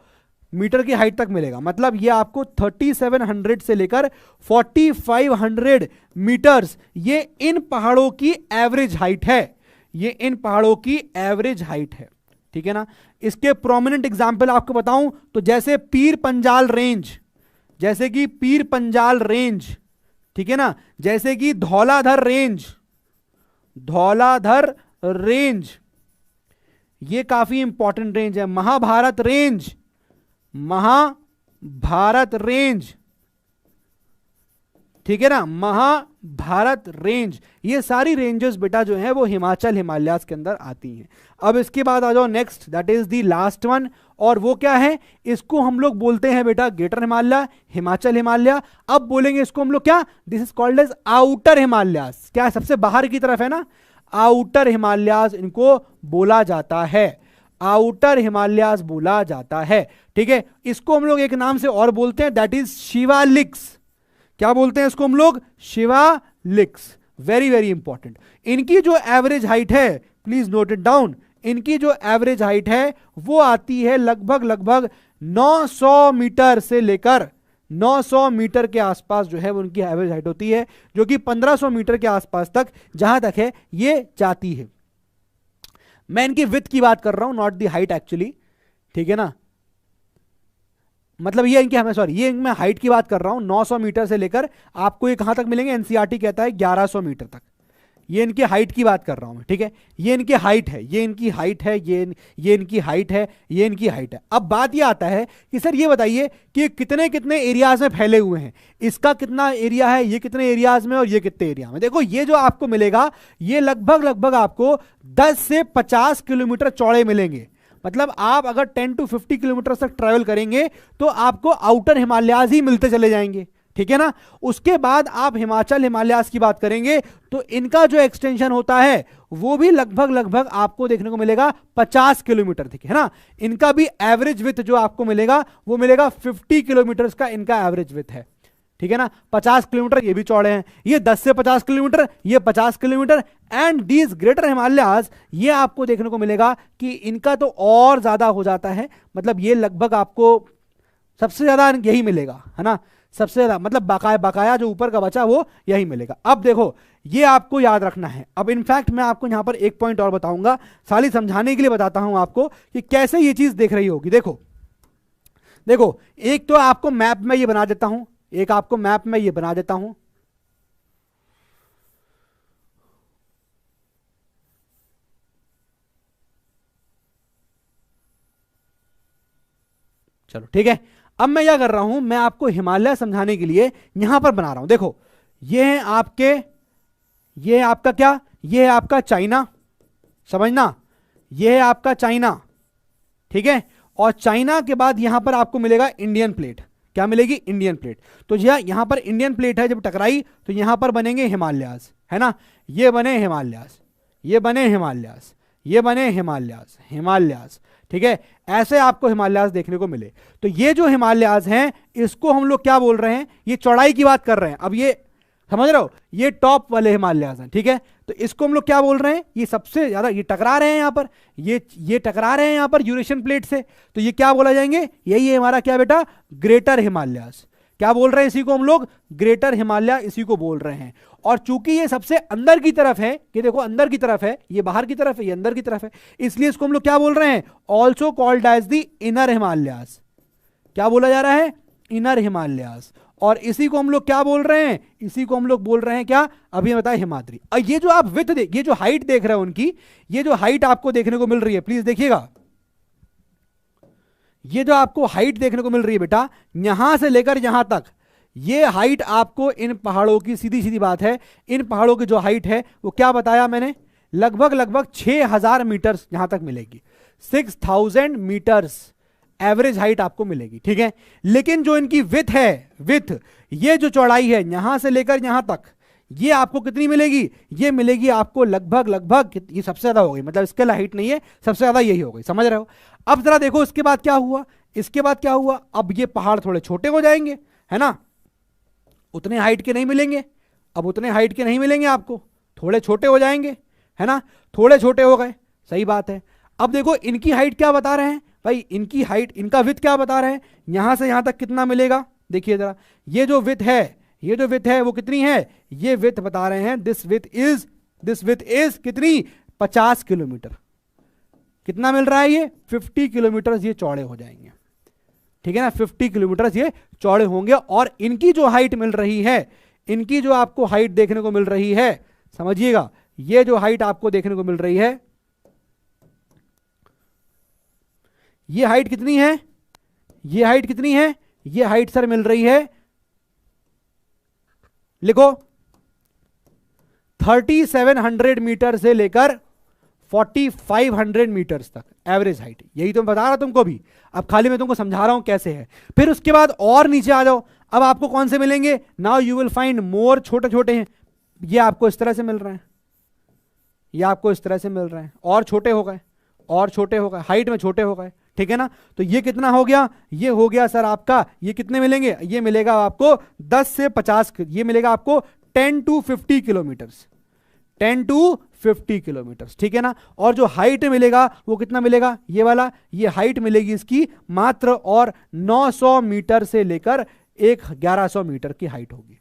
मीटर की हाइट तक मिलेगा। मतलब ये आपको 3700 से लेकर 4500 मीटर्स, ये इन पहाड़ों की एवरेज हाइट है। ये इन पहाड़ों की एवरेज हाइट है, ठीक है ना। इसके प्रोमिनेंट एग्जाम्पल आपको बताऊं तो जैसे पीर पंजाल रेंज, जैसे कि पीर पंजाल रेंज, ठीक है ना, जैसे कि धौलाधर रेंज, धौलाधर रेंज, ये काफी इंपॉर्टेंट रेंज है। महाभारत रेंज, महाभारत रेंज, ठीक है ना, महाभारत रेंज, ये सारी रेंजेस बेटा जो है वो हिमाचल हिमालयाज के अंदर आती हैं। अब इसके बाद आ जाओ next, that is the last one, और वो क्या है? इसको हम लोग बोलते हैं बेटा ग्रेटर हिमालय, हिमाचल हिमालय। अब बोलेंगे इसको हम लोग क्या? This is called as outer Himalayas. क्या है? सबसे बाहर की तरफ है ना, आउटर हिमालयाज इनको बोला जाता है, आउटर हिमालयाज बोला जाता है, ठीक है। इसको हम लोग एक नाम से और बोलते हैं, दैट इज शिवालिक्स। क्या बोलते हैं इसको हम लोग? शिवालिक्स। Very very important. इनकी जो एवरेज हाइट है, प्लीज नोट इट डाउन, इनकी जो एवरेज हाइट है वो आती है लगभग 900 मीटर से लेकर 900 मीटर के आसपास जो है वो उनकी एवरेज हाइट होती है, जो कि 1500 मीटर के आसपास तक, जहां तक है ये जाती है। मैं इनकी विड्थ की बात कर रहा हूं, नॉट दी हाइट एक्चुअली, ठीक है ना। मतलब ये इनकी, हमें सॉरी, ये मैं हाइट की बात कर रहा हूं। 900 मीटर से लेकर आपको ये कहां तक मिलेंगे? एनसीईआरटी कहता है 1100 मीटर तक। ये इनकी हाइट की बात कर रहा हूं मैं, ठीक है। ये इनकी हाइट है, ये इनकी हाइट है, ये इनकी हाइट है, ये इनकी हाइट है। अब बात ये आता है कि सर ये बताइए कि कितने कितने एरियाज में फैले हुए हैं, इसका कितना एरिया है, ये कितने एरियाज में और ये कितने एरिया में। देखो ये जो आपको मिलेगा ये लगभग आपको 10 से 50 किलोमीटर चौड़े मिलेंगे। मतलब आप अगर 10 to 50 किलोमीटर तक ट्रेवल करेंगे तो आपको आउटर हिमालयाज ही मिलते चले जाएंगे, ठीक है ना। उसके बाद आप हिमाचल हिमालयाज की बात करेंगे तो इनका जो एक्सटेंशन होता है वो भी लगभग आपको देखने को मिलेगा 50 किलोमीटर, ठीक है ना। इनका भी एवरेज विड्थ जो आपको मिलेगा वो मिलेगा 50 किलोमीटर का इनका एवरेज विड्थ है, ठीक है ना। 50 किलोमीटर ये भी चौड़े हैं, ये 10 से 50 किलोमीटर, ये 50 kilometre. And these greater Himalayas, ये आपको देखने को मिलेगा कि इनका तो और ज्यादा हो जाता है। मतलब ये लगभग आपको सबसे ज्यादा यही मिलेगा, है ना, सबसे ज्यादा मतलब बकाया बकाया जो ऊपर का बचा वो यही मिलेगा। अब देखो ये आपको याद रखना है। अब इनफैक्ट मैं आपको यहां पर एक पॉइंट और बताऊंगा, साली समझाने के लिए बताता हूं आपको कि कैसे ये चीज देख रही होगी। देखो देखो, एक तो आपको मैप में ये बना देता हूं, एक आपको मैप में ये बना देता हूं। चलो ठीक है, अब मैं क्या कर रहा हूं, मैं आपको हिमालय समझाने के लिए यहां पर बना रहा हूं। देखो ये है आपके, ये है आपका क्या, ये है आपका चाइना, समझना, ये है आपका चाइना, ठीक है। और चाइना के बाद यहां पर आपको मिलेगा इंडियन प्लेट। क्या मिलेगी? Indian plate. तो यहां पर इंडियन प्लेट है, जब टकराई तो यहां पर बनेंगे हिमालयास, है ना, ये बने हिमालयास, ये बने हिमालयास, ये बने हिमालयास, हिमालयास, ठीक है। ऐसे आपको हिमालयास देखने को मिले। तो ये जो हिमालयास हैं इसको हम लोग क्या बोल रहे हैं, ये चौड़ाई की बात कर रहे हैं। अब ये समझ रहे हो, ये टॉप वाले हिमालयास हैं, ठीक है। तो इसको हम लोग क्या बोल रहे हैं, ये सबसे ज्यादा ये टकरा रहे हैं यहां पर, ये टकरा रहे हैं यहां पर यूरेशियन प्लेट से, तो ये क्या बोला जाएंगे, यही है हमारा क्या बेटा, ग्रेटर हिमालयास। क्या बोल रहे हैं इसी को हम लोग, ग्रेटर हिमालय, इसी को बोल रहे हैं। और चूंकि ये सबसे अंदर की तरफ है, ये देखो अंदर की तरफ है, ये बाहर की तरफ है, ये अंदर की तरफ है, इसलिए इसको हम लोग क्या बोल रहे हैं, also called as the inner Himalayas. क्या बोला जा रहा है, इनर हिमालयास। और इसी को हम लोग क्या बोल रहे हैं, इसी को हम लोग बोल रहे हैं क्या, अभी बताया हिमाद्री। और ये जो आप विड्थ देख, ये जो हाइट देख रहे हो उनकी, ये जो हाइट आपको देखने को मिल रही है, प्लीज देखिएगा, ये जो आपको हाइट देखने को मिल रही है बेटा, यहां से लेकर यहां तक, ये हाइट आपको इन पहाड़ों की, सीधी सीधी बात है, इन पहाड़ों की जो हाइट है वो क्या बताया मैंने, लगभग 6000 मीटर यहां तक मिलेगी, 6000 मीटर्स एवरेज हाइट आपको मिलेगी, ठीक है। लेकिन जो इनकी विथ है, विथ, ये जो चौड़ाई है यहां से लेकर यहां तक, ये आपको कितनी मिलेगी, ये मिलेगी आपको लगभग ये सबसे ज्यादा हो गई, मतलब इसके लिए हाइट नहीं है, सबसे ज्यादा यही हो गई, समझ रहे हो। अब जरा देखो इसके बाद क्या हुआ, इसके बाद क्या हुआ, अब ये पहाड़ थोड़े छोटे हो जाएंगे, है ना, उतने हाइट के नहीं मिलेंगे, अब उतने हाइट के नहीं मिलेंगे आपको, थोड़े छोटे हो जाएंगे, है ना, थोड़े छोटे हो गए, सही बात है। अब देखो इनकी हाइट क्या बता रहे हैं भाई, इनकी हाइट, इनका विथ क्या बता रहे हैं, यहां से यहां तक कितना मिलेगा, देखिए जरा, ये जो विथ है, ये जो विथ है वो कितनी है, ये विथ बता रहे हैं, दिस विथ इज कितनी, 50 किलोमीटर। कितना मिल रहा है ये, 50 किलोमीटर ये चौड़े हो जाएंगे, ठीक है ना, 50 किलोमीटर ये चौड़े होंगे। और इनकी जो हाइट मिल रही है, इनकी जो आपको हाइट देखने को मिल रही है, समझिएगा, ये जो हाइट आपको देखने को मिल रही है, ये हाइट कितनी है, ये हाइट कितनी है, ये हाइट सर मिल रही है, लिखो 3700 मीटर से लेकर 4500 मीटर्स तक एवरेज हाइट, यही तो मैं बता रहा तुमको भी, अब खाली मैं तुमको समझा रहा हूं कैसे है। फिर उसके बाद और नीचे आ जाओ, अब आपको कौन से मिलेंगे, now you will find more, छोटे छोटे हैं, ये आपको इस तरह से मिल रहे हैं, ये आपको इस तरह से मिल रहे हैं, और छोटे हो गए, और छोटे हो गए, हाइट में छोटे हो गए, ठीक है ना। तो ये कितना हो गया, ये हो गया सर आपका, ये कितने मिलेंगे, ये मिलेगा आपको 10 से 50, ये मिलेगा आपको 10 to 50 किलोमीटर्स, 10 to 50 किलोमीटर्स, ठीक है ना। और जो हाइट मिलेगा वो कितना मिलेगा, ये वाला, ये हाइट मिलेगी इसकी मात्र और 900 मीटर से लेकर 1100 मीटर की हाइट होगी।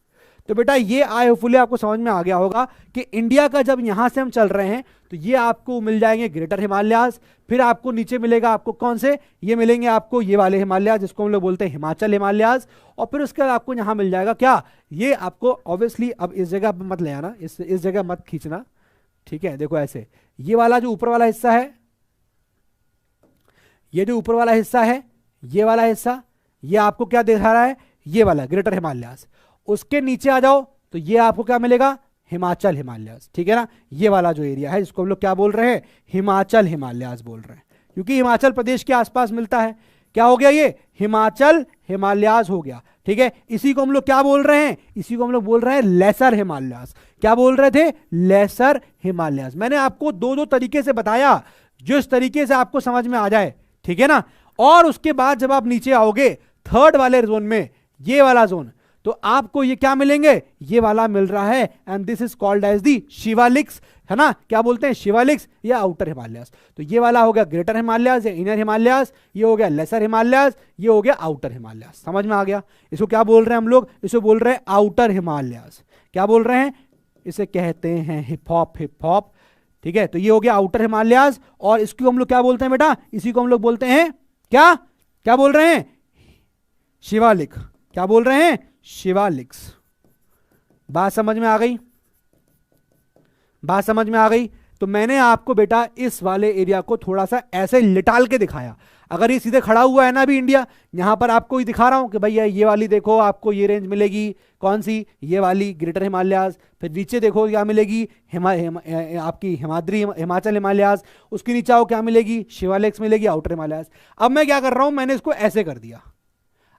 तो बेटा ये आई होपफुली आपको समझ में आ गया होगा कि इंडिया का जब यहां से हम चल रहे हैं तो ये आपको मिल जाएंगे ग्रेटर हिमालयास, फिर आपको नीचे मिलेगा आपको कौन से, ये मिलेंगे आपको ये वाले हिमालयास जिसको हम लोग बोलते हैं हिमाचल हिमालयास, और फिर उसके बाद आपको यहां मिल जाएगा क्या, ये आपको ऑब्वियसली, अब इस जगह मत ले आना, इस जगह मत खींचना, ठीक है। देखो ऐसे, ये वाला जो ऊपर वाला हिस्सा है, ये जो ऊपर वाला हिस्सा है, ये वाला हिस्सा, ये आपको क्या दिखा रहा है, ये वाला ग्रेटर हिमालयास। उसके नीचे आ जाओ तो ये आपको क्या मिलेगा, हिमाचल हिमालयास, ठीक है ना। ये वाला जो एरिया है जिसको हम लोग क्या बोल रहे हैं, हिमाचल हिमालयास बोल रहे हैं, क्योंकि हिमाचल प्रदेश के आसपास मिलता है। क्या हो गया, ये हिमाचल हिमालयास हो गया, ठीक है। इसी को हम लोग क्या बोल रहे हैं, इसी को हम लोग बोल रहे हैं लेसर हिमालयास। क्या बोल रहे थे, लेसर हिमालयास। मैंने आपको दो तरीके से बताया, जिस तरीके से आपको समझ में आ जाए, ठीक है ना। और उसके बाद जब आप नीचे आओगे थर्ड वाले जोन में, ये वाला जोन, तो आपको ये क्या मिलेंगे, ये वाला मिल रहा है, and this is called as the Shivaliks, है ना, क्या बोलते हैं, शिवालिक्स या आउटर हिमालयास। तो ये वाला हो गया ग्रेटर हिमालयास या इनर हिमालयास, ये हो गया लेसर हिमालयास, ये हो गया आउटर हिमालयास। समझ में आ गया? इसको क्या बोल रहे हैं हम लोग, इसको बोल रहे हैं आउटर हिमालयास। क्या बोल रहे हैं, इसे कहते हैं हिप हॉप, हिप हॉप, ठीक है। तो ये हो गया आउटर हिमालयास, और इसको हम लोग क्या बोलते हैं बेटा, इसी को हम लोग बोलते हैं क्या, क्या बोल रहे हैं, शिवालिक। क्या बोल रहे हैं, शिवालिक्स। बात समझ में आ गई, बात समझ में आ गई। तो मैंने आपको बेटा इस वाले एरिया को थोड़ा सा ऐसे लिटाल के दिखाया। अगर ये सीधे खड़ा हुआ है ना अभी इंडिया, यहां पर आपको ही दिखा रहा हूं कि भैया ये वाली देखो, आपको ये रेंज मिलेगी, कौन सी, ये वाली ग्रेटर हिमालयास। फिर नीचे देखो क्या मिलेगी, आपकी हिमाचल हिमालयास। उसके नीचे आओ क्या मिलेगी, शिवालिक्स मिलेगी, आउटर हिमालयास। अब मैं क्या कर रहा हूं, मैंने इसको ऐसे कर दिया।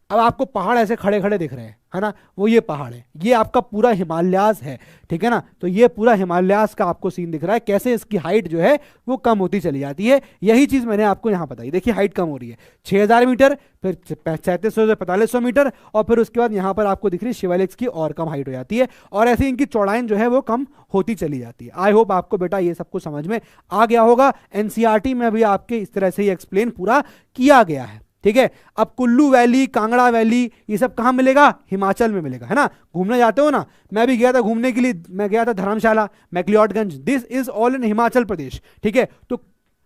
अब आपको पहाड़ ऐसे खड़े खड़े दिख रहे हैं, है ना, वो ये पहाड़ है, ये आपका पूरा हिमालयास है, ठीक है ना। तो ये पूरा हिमालयास का आपको सीन दिख रहा है, कैसे इसकी हाइट जो है वो कम होती चली जाती है। यही चीज मैंने आपको यहां बताई। देखिए हाइट कम हो रही है, 6000 मीटर, फिर 3700 से 4500 मीटर, और फिर उसके बाद यहां पर आपको दिख रही है शिवालिक्स की और कम हाइट हो जाती है, और ऐसे इनकी चौड़ाई जो है वो कम होती चली जाती है। आई होप आपको बेटा ये सब कुछ समझ में आ गया होगा। एनसीईआरटी में भी आपके इस तरह से ही एक्सप्लेन पूरा किया गया है, ठीक है। अब कुल्लू वैली, कांगड़ा वैली, ये सब कहां मिलेगा, हिमाचल में मिलेगा, है ना। घूमने जाते हो ना, मैं भी गया था घूमने के लिए, मैं गया था Dharamshala, McLeodganj, this is all in Himachal Pradesh, ठीक है। तो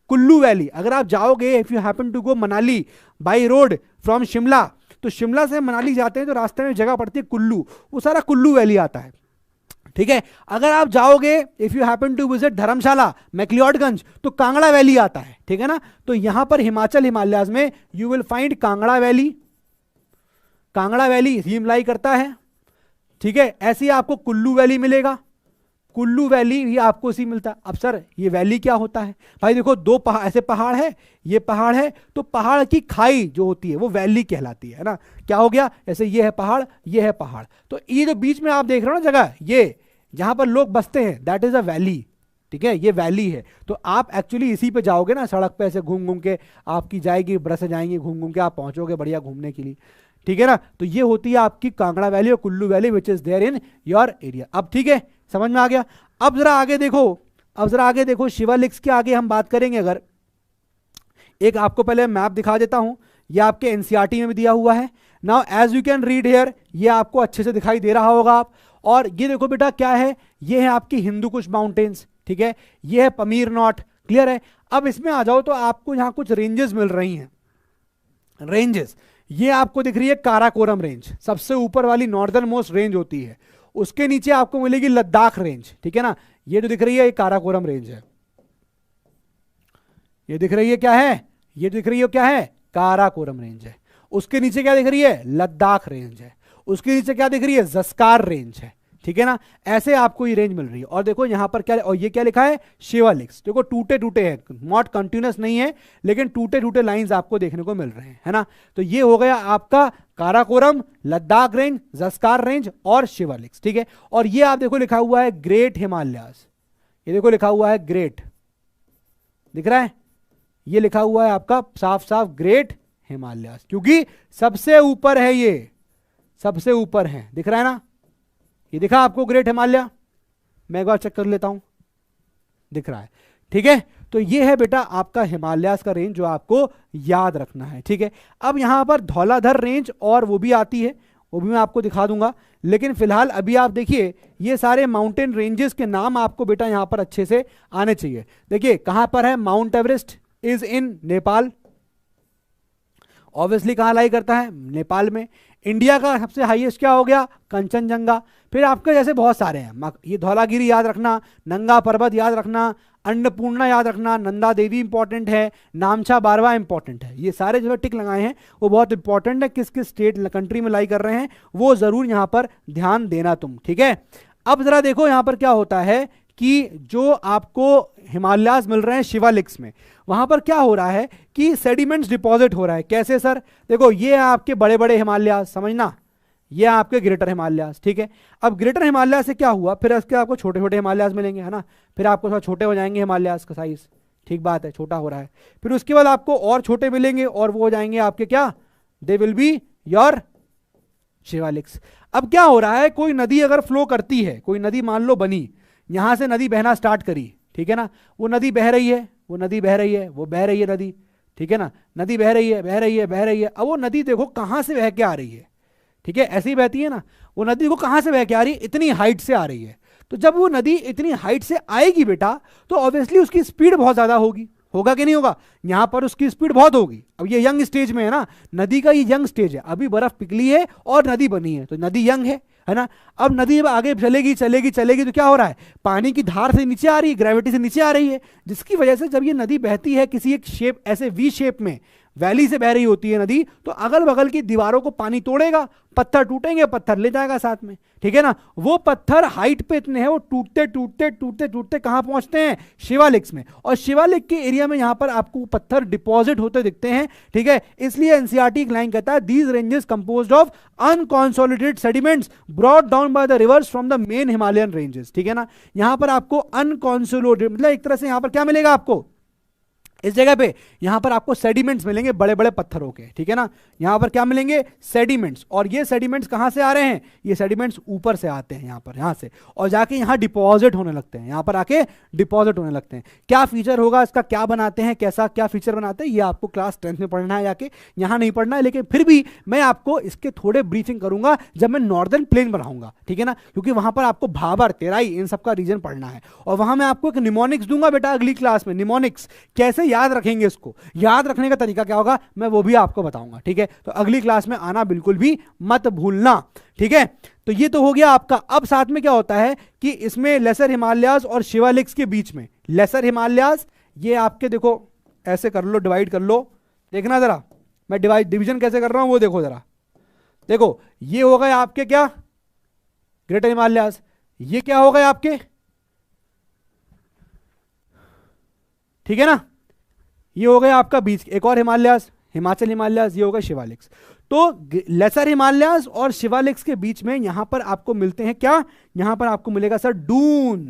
कुल्लू वैली अगर आप जाओगे, if you happen to go Manali by road from Shimla, तो शिमला से मनाली जाते हैं तो रास्ते में जगह पड़ती है कुल्लू, वो सारा कुल्लू वैली आता है, ठीक है। अगर आप जाओगे, if you happen to visit Dharamshala, McLeodganj, तो कांगड़ा वैली आता है, ठीक है ना। तो यहां पर हिमाचल हिमालयाज में you will find Kangra valley, Kangra valley हीमलाई करता है, ठीक है। ऐसे ही आपको कुल्लू वैली मिलेगा, कुल्लू वैली भी आपको इसी मिलता है। अब सर ये वैली क्या होता है, भाई देखो दो पहाड़, ऐसे पहाड़ है, ये पहाड़ है, तो पहाड़ की खाई जो होती है वो वैली कहलाती है ना। क्या हो गया, ऐसे ये है पहाड़, ये है पहाड़, तो ये जो बीच में आप देख रहे हो ना जगह, ये जहां पर लोग बसते हैं, दैट इज अ वैली, ठीक है, ये वैली है। तो आप एक्चुअली इसी पे जाओगे ना, सड़क पे ऐसे घूम घूम के आपकी जाएगी, बरस जाएंगे, घूम घूम के आप पहुंचोगे बढ़िया घूमने के लिए, ठीक है ना। तो ये होती है आपकी कांगड़ा वैली और Kullu valley which is there in your area. अब ठीक है, समझ में आ गया। अब जरा आगे देखो, अब जरा आगे देखो, शिवालिक्स के आगे हम बात करेंगे। अगर एक आपको पहले मैप दिखा देता हूं, ये आपके एनसीईआरटी में भी दिया हुआ है। Now as you can read here, ये आपको अच्छे से दिखाई दे रहा होगा आप। और ये देखो बेटा क्या है, ये है आपकी हिंदू कुश माउंटेन्स, ठीक है, ये है पमीर नॉट, क्लियर है। अब इसमें आ जाओ तो आपको यहां कुछ रेंजेस मिल रही हैं, रेंजेस। ये आपको दिख रही है काराकोरम रेंज, सबसे ऊपर वाली नॉर्दर्न मोस्ट रेंज होती है। उसके नीचे आपको मिलेगी लद्दाख रेंज, ठीक है ना। ये जो दिख रही है ये काराकोरम रेंज है, ये दिख रही है क्या है, ये दिख रही है क्या है, काराकोरम रेंज है। उसके नीचे क्या दिख रही है, लद्दाख रेंज है। उसके नीचे क्या दिख रही है, जस्कार रेंज है, ठीक है ना। ऐसे आपको ये रेंज मिल रही है। और देखो यहां पर क्या, और ये क्या लिखा है, शिवालिक्स। देखो टूटे टूटे हैं, नॉट कंटिन्यूअस नहीं है, लेकिन टूटे टूटे लाइंस आपको देखने को मिल रहे हैं, है ना। तो ये हो गया आपका काराकोरम, लद्दाख रेंज, जस्कार रेंज और शिवालिक्स, ठीक है। और ये आप देखो लिखा हुआ है ग्रेट हिमालयास, ये देखो लिखा हुआ है ग्रेट, दिख रहा है, ये लिखा हुआ है आपका साफ साफ ग्रेट हिमालयास, क्योंकि सबसे ऊपर है, ये सबसे ऊपर है, दिख रहा है ना। ये दिखा आपको ग्रेट हिमालय, मैं एक बार चेक कर लेता हूं, दिख रहा है, ठीक है। तो ये है बेटा आपका हिमालयास का रेंज जो आपको याद रखना है, ठीक है। अब यहां पर धौलाधर रेंज और वो भी आती है, वो भी मैं आपको दिखा दूंगा। लेकिन फिलहाल अभी आप देखिए ये सारे माउंटेन रेंजेस के नाम आपको बेटा यहां पर अच्छे से आने चाहिए। देखिए कहां पर है, mount Everest is in Nepal, obviously कहां लाई करता है, नेपाल में। इंडिया का सबसे हाईएस्ट क्या हो गया, कंचनजंगा। फिर आपके जैसे बहुत सारे हैं, ये धौलागिरी याद रखना, नंगा पर्वत याद रखना, अन्नपूर्णा याद रखना, नंदा देवी इंपॉर्टेंट है, नामचा बारवा इंपॉर्टेंट है। ये सारे जो टिक लगाए हैं वो बहुत इंपॉर्टेंट है, किस किस स्टेट कंट्री में लाई कर रहे हैं वो जरूर यहां पर ध्यान देना तुम, ठीक है। अब जरा देखो यहां पर क्या होता है कि जो आपको हिमालयास मिल रहे हैं शिवालिक्स में, वहां पर क्या हो रहा है कि सेडिमेंट्स डिपॉजिट हो रहा है। कैसे सर, देखो ये है आपके बड़े बड़े हिमालयास, समझना, ये आपके ग्रेटर हिमालयास, ठीक है। अब ग्रेटर हिमालयास से क्या हुआ, फिर इसके आपको छोटे छोटे हिमालयास मिलेंगे, है ना। फिर आपको थोड़ा छोटे हो जाएंगे हिमालयास का साइज, ठीक बात है, छोटा हो रहा है। फिर उसके बाद आपको और छोटे मिलेंगे और वो हो जाएंगे आपके क्या, they will be your Shivaliks. अब क्या हो रहा है, कोई नदी अगर फ्लो करती है, कोई नदी मान लो बनी, यहां से नदी बहना स्टार्ट करी, ठीक है ना, वो नदी बह रही है, वो नदी बह रही है, वो बह रही है नदी, ठीक है ना, नदी बह रही है, बह रही है, बह रही है। अब वो नदी देखो कहां से बह के आ रही है, ठीक है, ऐसी बहती है ना, वो नदी को कहां से बह के आ रही है, इतनी हाइट से आ रही है। तो जब वो नदी इतनी हाइट से आएगी बेटा, तो ऑब्वियसली उसकी स्पीड बहुत ज्यादा होगी, होगा कि नहीं होगा, यहां पर उसकी स्पीड बहुत होगी। अब ये यंग स्टेज में है ना, नदी का ये यंग स्टेज है, अभी बर्फ पिघली है और नदी बनी है, तो नदी यंग है ना। अब नदी जब आगे चलेगी चलेगी चलेगी तो क्या हो रहा है, पानी की धार से नीचे आ रही है, ग्रेविटी से नीचे आ रही है, जिसकी वजह से जब ये नदी बहती है किसी एक शेप, ऐसे वी शेप में वैली से बह रही होती है नदी, तो अगल बगल की दीवारों को पानी तोड़ेगा, पत्थर टूटेंगे, पत्थर ले जाएगा साथ में, ठीक है ना। वो पत्थर हाइट पे इतने हैं, वो टूटते टूटते टूटते टूटते कहां पहुंचते हैं, शिवालिक्स में, और शिवालिक के एरिया में यहां पर आपको पत्थर डिपॉजिट होते दिखते हैं, ठीक है। इसलिए एनसीईआरटी एक लाइन कहता है, these ranges composed of unconsolidated sediments brought down by the rivers from the main Himalayan ranges, ठीक है ना। यहां पर आपको अनकॉन्सोलिडेटेड मतलब एक तरह से यहां पर क्या मिलेगा आपको, इस जगह पे यहां पर आपको सेडिमेंट्स मिलेंगे बड़े बड़े पत्थरों के, ठीक है ना। यहां पर क्या मिलेंगे, सेडिमेंट्स, और ये सेडिमेंट्स कहां से आ रहे हैं, ये सेडिमेंट्स ऊपर से आते हैं, यहां पर, यहां से, और जाके यहां डिपॉजिट होने लगते हैं, यहां पर आके डिपॉजिट होने लगते हैं। क्या फीचर होगा इसका, क्या बनाते हैं, कैसा क्या फीचर बनाते हैं, ये आपको क्लास 10th में पढ़ना है जाके, यहां नहीं पढ़ना है, लेकिन फिर भी मैं आपको इसके थोड़े ब्रीफिंग करूंगा जब मैं नॉर्दर्न प्लेन बनाऊंगा, ठीक है ना, क्योंकि वहां पर आपको भाबर, तेराई, इन सबका रीजन पढ़ना है, और वहां मैं आपको एक निमोनिक्स दूंगा बेटा अगली क्लास में। निमोनिक्स कैसे याद रखेंगे, इसको याद रखने का तरीका क्या होगा, मैं वो भी आपको बताऊंगा, ठीक है। तो अगली क्लास में आना बिल्कुल भी मत भूलना, ठीक है। तो ये तो हो गया आपका। अब साथ में क्या होता है कि इसमें लेसर हिमालयाज और शिवालिक्स के बीच में, लेसर हिमालयाज ये आपके देखो ऐसे कर लो, डिवाइड कर लो, देखना जरा मैं डिवीजन कैसे कर रहा हूं वो देखो जरा, देखो ये हो गए आपके क्या, ग्रेटर हिमालयाज, ये क्या हो गए आपके, ठीक है ना, ये हो गया आपका बीच एक और हिमालयाज, हिमाचल हिमालयाज, ये होगा शिवालिक्स। तो लेसर हिमालयाज और शिवालिक्स के बीच में यहां पर आपको मिलते हैं क्या, यहां पर आपको मिलेगा सर डून,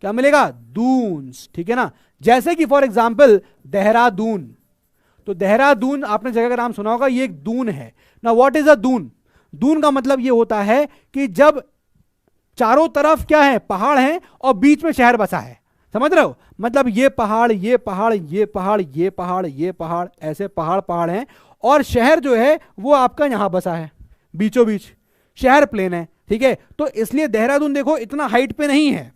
क्या मिलेगा, दून्स, ठीक है ना। जैसे कि फॉर एग्जांपल देहरादून, तो देहरादून आपने जगह का नाम सुना होगा, ये एक दून है ना। What is a Doon, Doon का मतलब ये होता है कि जब चारों तरफ क्या है, पहाड़ हैं और बीच में शहर बसा है, समझ रहे हो, मतलब ये पहाड़, ये पहाड़, ये पहाड़, ये पहाड़, ये पहाड़, ऐसे पहाड़ पहाड़ हैं, और शहर जो है वो आपका यहां बसा है, बीचों बीच शहर प्लेन है, ठीक है। तो इसलिए देहरादून देखो इतना हाइट पे नहीं है,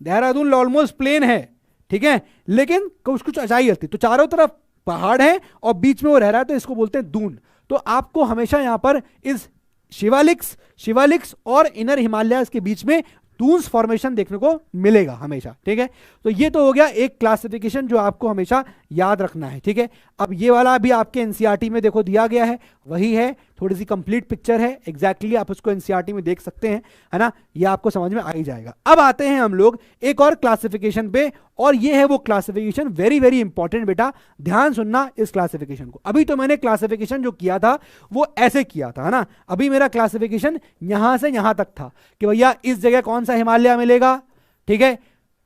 देहरादून ऑलमोस्ट प्लेन है, ठीक है, लेकिन कुछ कुछ ऊंचाई होती, तो चारों तरफ पहाड़ है और बीच में वो रह रहा है, तो इसको बोलते हैं दून। तो आपको हमेशा यहां पर इस शिवालिक्स और इनर हिमालयाज के बीच में दून्स फॉर्मेशन देखने को मिलेगा हमेशा, ठीक है। तो ये तो हो गया एक क्लासिफिकेशन जो आपको हमेशा याद रखना है, ठीक है। अब ये वाला भी आपके एनसीईआरटी में देखो दिया गया है, वही है, थोड़ी सी कंप्लीट पिक्चर है, एग्जैक्टली आप उसको एनसीईआरटी में देख सकते हैं, है ना, ये आपको समझ में आ ही जाएगा। अब आते हैं हम लोग एक और क्लासिफिकेशन पे, और ये है वो क्लासिफिकेशन, वेरी वेरी इंपॉर्टेंट बेटा, ध्यान सुनना इस क्लासिफिकेशन को। अभी तो मैंने क्लासिफिकेशन जो किया था वो ऐसे किया था, है ना, अभी मेरा क्लासिफिकेशन यहां से यहां तक था कि भैया इस जगह कौन सा हिमालय मिलेगा, ठीक है,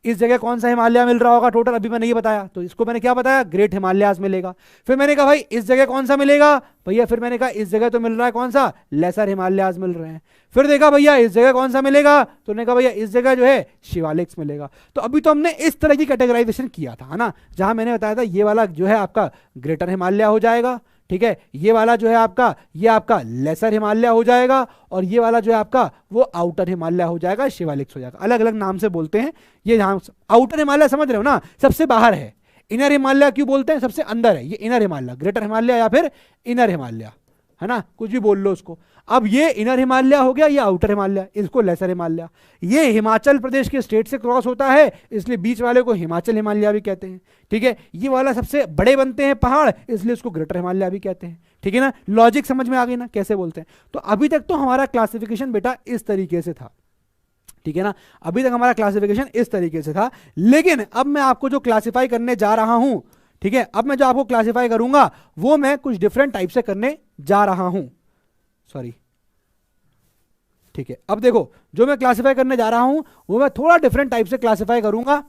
इस जगह कौन सा हिमालय मिल रहा होगा टोटल, अभी मैंने ये बताया, तो इसको मैंने क्या बताया, ग्रेट हिमालयाज मिलेगा। फिर मैंने कहा भाई इस जगह कौन सा मिलेगा भैया, फिर मैंने कहा इस जगह तो मिल रहा है कौन सा, लेसर हिमालयाज मिल रहे हैं। फिर देखा भैया इस जगह कौन सा मिलेगा, तो मैंने कहा भैया इस जगह जो है शिवालिक्स मिलेगा। तो अभी तो हमने इस तरह की कैटेगराइजेशन किया था, है ना, जहां मैंने बताया था ये वाला जो है आपका ग्रेटर हिमालय हो जाएगा, ठीक है, ये वाला जो है आपका, ये आपका लेसर हिमालय हो जाएगा, और ये वाला जो है आपका वो आउटर हिमालय हो जाएगा, शिवालिक्स हो जाएगा। अलग अलग नाम से बोलते हैं। ये जहां आउटर हिमालय समझ रहे हो ना, सबसे बाहर है। इनर हिमालय क्यों बोलते हैं, सबसे अंदर है, ये इनर हिमालय, ग्रेटर हिमालय या फिर इनर हिमालय, है ना, कुछ भी बोल लो उसको। अब ये इनर हिमालय हो गया, ये आउटर हिमालय, इसको लेसर हिमालय। ये हिमाचल प्रदेश के स्टेट से क्रॉस होता है, इसलिए बीच वाले को हिमाचल हिमालय भी कहते हैं, ठीक है। ये वाला सबसे बड़े बनते हैं पहाड़, इसलिए उसको ग्रेटर हिमालय भी कहते हैं, ठीक है ना। लॉजिक समझ में आ गई ना, कैसे बोलते हैं। तो अभी तक तो हमारा क्लासिफिकेशन बेटा इस तरीके से था, ठीक है ना, अभी तक हमारा क्लासिफिकेशन इस तरीके से था। लेकिन अब मैं आपको जो क्लासिफाई करने जा रहा हूं, ठीक है, अब मैं जो आपको क्लासिफाई करूंगा वो मैं कुछ डिफरेंट टाइप से करने जा रहा हूं, सॉरी, ठीक है। अब देखो जो मैं क्लासिफाई करने जा रहा हूं वो मैं थोड़ा डिफरेंट टाइप से क्लासिफाई करूंगा,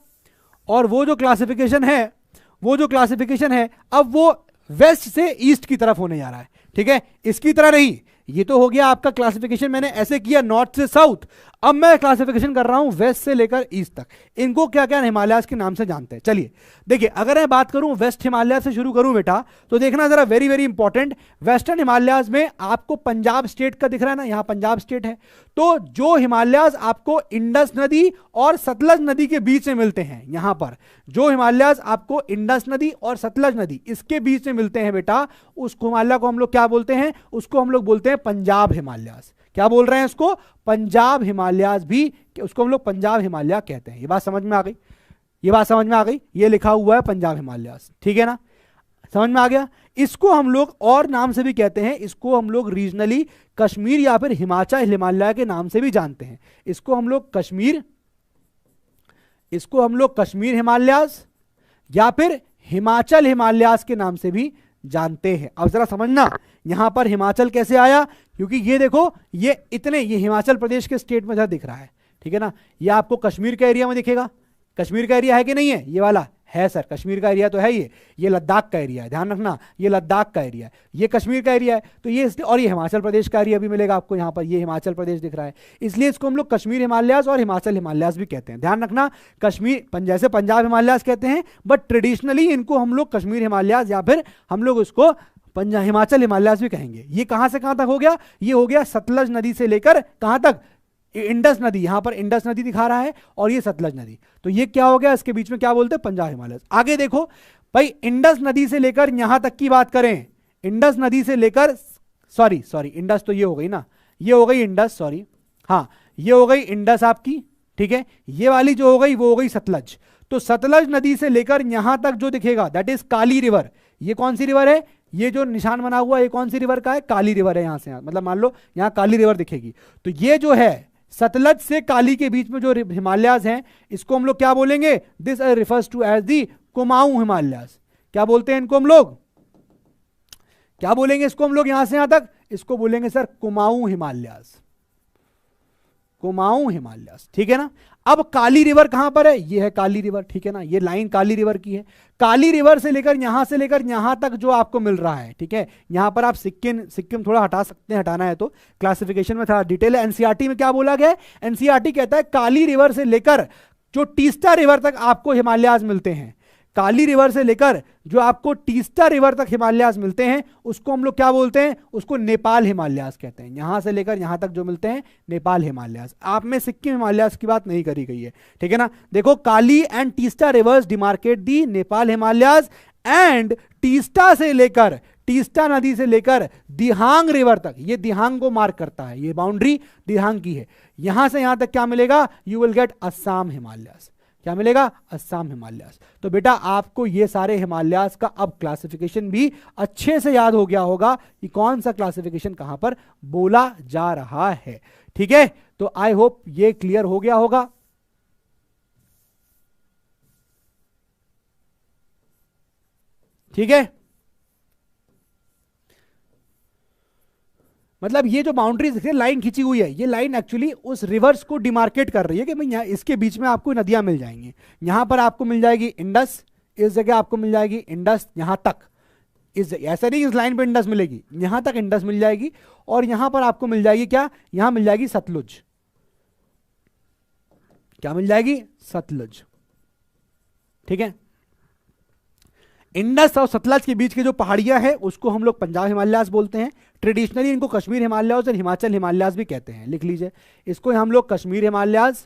और वो जो क्लासिफिकेशन है अब वो वेस्ट से ईस्ट की तरफ होने जा रहा है, ठीक है, इसकी तरह नहीं, ये तो हो गया आपका क्लासिफिकेशन, मैंने ऐसे किया नॉर्थ से साउथ। अब मैं क्लासिफिकेशन कर रहा हूं वेस्ट से लेकर ईस्ट तक। इनको क्या क्या हिमालयाज के नाम से जानते हैं। चलिए देखिए, अगर मैं बात करूं वेस्ट हिमालय से शुरू करूं बेटा, तो देखना जरा, very very important. Western Himalayas में आपको पंजाब स्टेट का दिख रहा है ना, यहां पंजाब स्टेट है। तो जो हिमालयाज आपको इंडस नदी और सतलज नदी के बीच में मिलते हैं, यहां पर जो हिमालयाज आपको इंडस नदी और सतलज नदी इसके बीच में मिलते हैं बेटा, उस हिमालय को हम लोग क्या बोलते हैं? उसको हम लोग बोलते हैं पंजाब हिमालयाज। क्या बोल रहे हैं उसको? पंजाब हिमालयाज भी, उसको हम लोग पंजाब हिमालय कहते हैं। ये बात समझ में आ गई? ये बात समझ में आ गई? ये लिखा हुआ है पंजाब हिमालयाज, ठीक है ना, समझ में आ गया? इसको हम लोग और नाम से भी कहते हैं, इसको हम लोग रीजनली कश्मीर या फिर हिमाचल हिमालय के नाम से भी जानते हैं। इसको हम लोग कश्मीर हिमालयाज या फिर हिमाचल हिमालयाज के नाम से भी जानते हैं। अब जरा समझना, यहां पर हिमाचल कैसे आया, क्योंकि ये देखो, ये हिमाचल प्रदेश के स्टेट में जहां दिख रहा है, ठीक है ना, ये आपको कश्मीर का एरिया में दिखेगा। कश्मीर का एरिया है कि नहीं है? ये वाला है सर, कश्मीर का एरिया तो है। ये लद्दाख का एरिया है, ध्यान रखना, ये लद्दाख का एरिया है, ये कश्मीर का एरिया है। तो ये और ये हिमाचल प्रदेश का एरिया भी मिलेगा आपको यहां पर, ये हिमाचल प्रदेश दिख रहा है, इसलिए इसको हम लोग कश्मीर हिमालयाज और हिमाचल हिमालयाज भी कहते हैं। ध्यान रखना, कश्मीर जैसे पंजाब हिमालयाज कहते हैं, बट ट्रेडिशनली इनको हम लोग कश्मीर हिमालयाज या फिर हम लोग उसको हिमाचल हिमालयाज भी कहेंगे। ये कहां से कहां तक हो गया? ये हो गया सतलज नदी से लेकर कहां तक? इंडस नदी, यहां पर इंडस नदी दिखा रहा है, और ये सतलज नदी। तो ये क्या हो गया? इसके बीच में क्या बोलते हैं? पंजाब हिमालय। आगे देखो भाई, इंडस नदी से लेकर यहां तक की बात करें, इंडस नदी से लेकर सॉरी इंडस तो ये हो गई ना, ये हो गई इंडस, सॉरी हाँ, ये हो गई इंडस आपकी, ठीक है। ये वाली जो हो गई वो हो गई सतलज। तो सतलज नदी से लेकर यहां तक जो दिखेगा दैट इज काली रिवर। ये कौन सी रिवर है? ये जो निशान बना हुआ ये कौन सी रिवर का है? काली रिवर है। यहां से मतलब मान लो यहां काली रिवर दिखेगी, तो ये जो है सतलज से काली के बीच में जो हिमालयाज हैं, इसको हम लोग क्या बोलेंगे? This refers to as the Kumaon Himalayas. क्या बोलते हैं इनको हम लोग? क्या बोलेंगे इसको हम लोग? यहां से यहां तक इसको बोलेंगे सर कुमाऊं हिमालयाज, कुमाऊं हिमालयाज, ठीक है ना। अब काली रिवर कहां पर है? ये है काली रिवर, ठीक है ना, ये लाइन काली रिवर की है। काली रिवर से लेकर यहां तक जो आपको मिल रहा है, ठीक है, यहां पर आप सिक्किम थोड़ा हटा सकते हैं, हटाना है तो क्लासिफिकेशन में थोड़ा डिटेल है। एनसीईआरटी में क्या बोला गया है? एनसीईआरटी कहता है काली रिवर से लेकर जो टीस्टा रिवर तक आपको हिमालयाज मिलते हैं, काली रिवर से लेकर जो आपको टीस्टा रिवर तक हिमालयाज मिलते हैं, उसको हम लोग क्या बोलते हैं? उसको नेपाल हिमालयाज कहते हैं। यहां से लेकर यहां तक जो मिलते हैं नेपाल हिमालयाज। आप में सिक्किम हिमालयाज की बात नहीं करी गई है, ठीक है ना। देखो, Kali and Teesta rivers demarcate the Nepal Himalayas, and Teesta नदी से लेकर दिहांग रिवर तक, ये दिहांग को मार्क करता है, ये बाउंड्री दिहांग की है। यहां से यहां तक क्या मिलेगा? You will get Assam Himalayas. क्या मिलेगा? असम हिमालयाज। तो बेटा आपको ये सारे हिमालयाज का अब क्लासिफिकेशन भी अच्छे से याद हो गया होगा कि कौन सा क्लासिफिकेशन कहां पर बोला जा रहा है, ठीक है। तो आई होप ये क्लियर हो गया होगा। ठीक है, मतलब ये जो बाउंड्रीज दिख रही है, लाइन खींची हुई है, ये लाइन एक्चुअली उस रिवर्स को डिमार्केट कर रही है कि भाई यहाँ इसके बीच में आपको नदियां मिल जाएंगी। यहां पर आपको मिल जाएगी इंडस, इस जगह आपको मिल जाएगी इंडस, यहां तक इस ऐसा नहीं इस लाइन पे इंडस मिलेगी, यहां तक इंडस मिल जाएगी, और यहां पर आपको मिल जाएगी क्या? यहां मिल जाएगी सतलुज। क्या मिल जाएगी? सतलुज, ठीक है। इंडस और सतलज के बीच की जो पहाड़ियां हैं उसको हम लोग पंजाब हिमालयाज बोलते हैं। ट्रेडिशनली इनको कश्मीर हिमालयाज और हिमाचल हिमालयाज भी कहते हैं, लिख लीजिए। इसको हम लोग कश्मीर हिमालयाज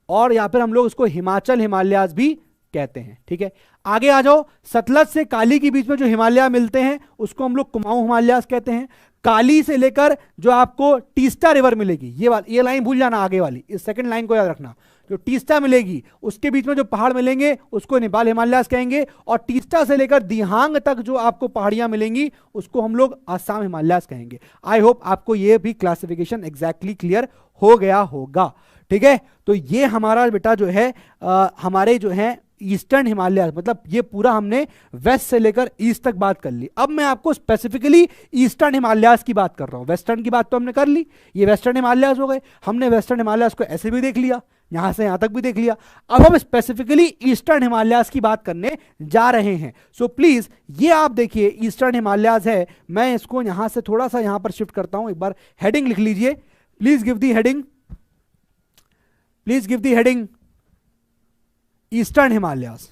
और या फिर हम लोग इसको हिमाचल हिमालयाज भी कहते हैं, ठीक है। आगे आ जाओ, सतलज से काली के बीच में जो हिमालय मिलते हैं उसको हम लोग कुमाऊं हिमालयाज कहते हैं। काली से लेकर जो आपको टीस्टा रिवर मिलेगी, ये लाइन भूल जाना, आगे वाली इस सेकंड लाइन को याद रखना, जो टीस्टा मिलेगी उसके बीच में जो पहाड़ मिलेंगे उसको नेपाल हिमालयाज कहेंगे, और टीस्टा से लेकर दिहांग तक जो आपको पहाड़ियां मिलेंगी उसको हम लोग असम हिमालयाज कहेंगे। आई होप आपको ये भी क्लासिफिकेशन एग्जैक्टली क्लियर हो गया होगा, ठीक है। तो ये हमारा बेटा जो है हमारे जो है ईस्टर्न हिमालय, मतलब ये पूरा हमने वेस्ट से लेकर ईस्ट तक बात कर ली। अब मैं आपको स्पेसिफिकली ईस्टर्न हिमालयाज की बात कर रहा हूं। वेस्टर्न की बात तो हमने कर ली, ये वेस्टर्न हिमालयाज हो गए। हमने वेस्टर्न हिमालयाज को ऐसे भी देख लिया, यहां से यहां तक भी देख लिया। अब हम स्पेसिफिकली ईस्टर्न हिमालयाज की बात करने जा रहे हैं। सो प्लीज ये आप देखिए ईस्टर्न हिमालयाज है, मैं इसको यहां से थोड़ा सा यहां पर शिफ्ट करता हूं, एक बार हेडिंग लिख लीजिए, please give the heading, please give the heading eastern Himalayas,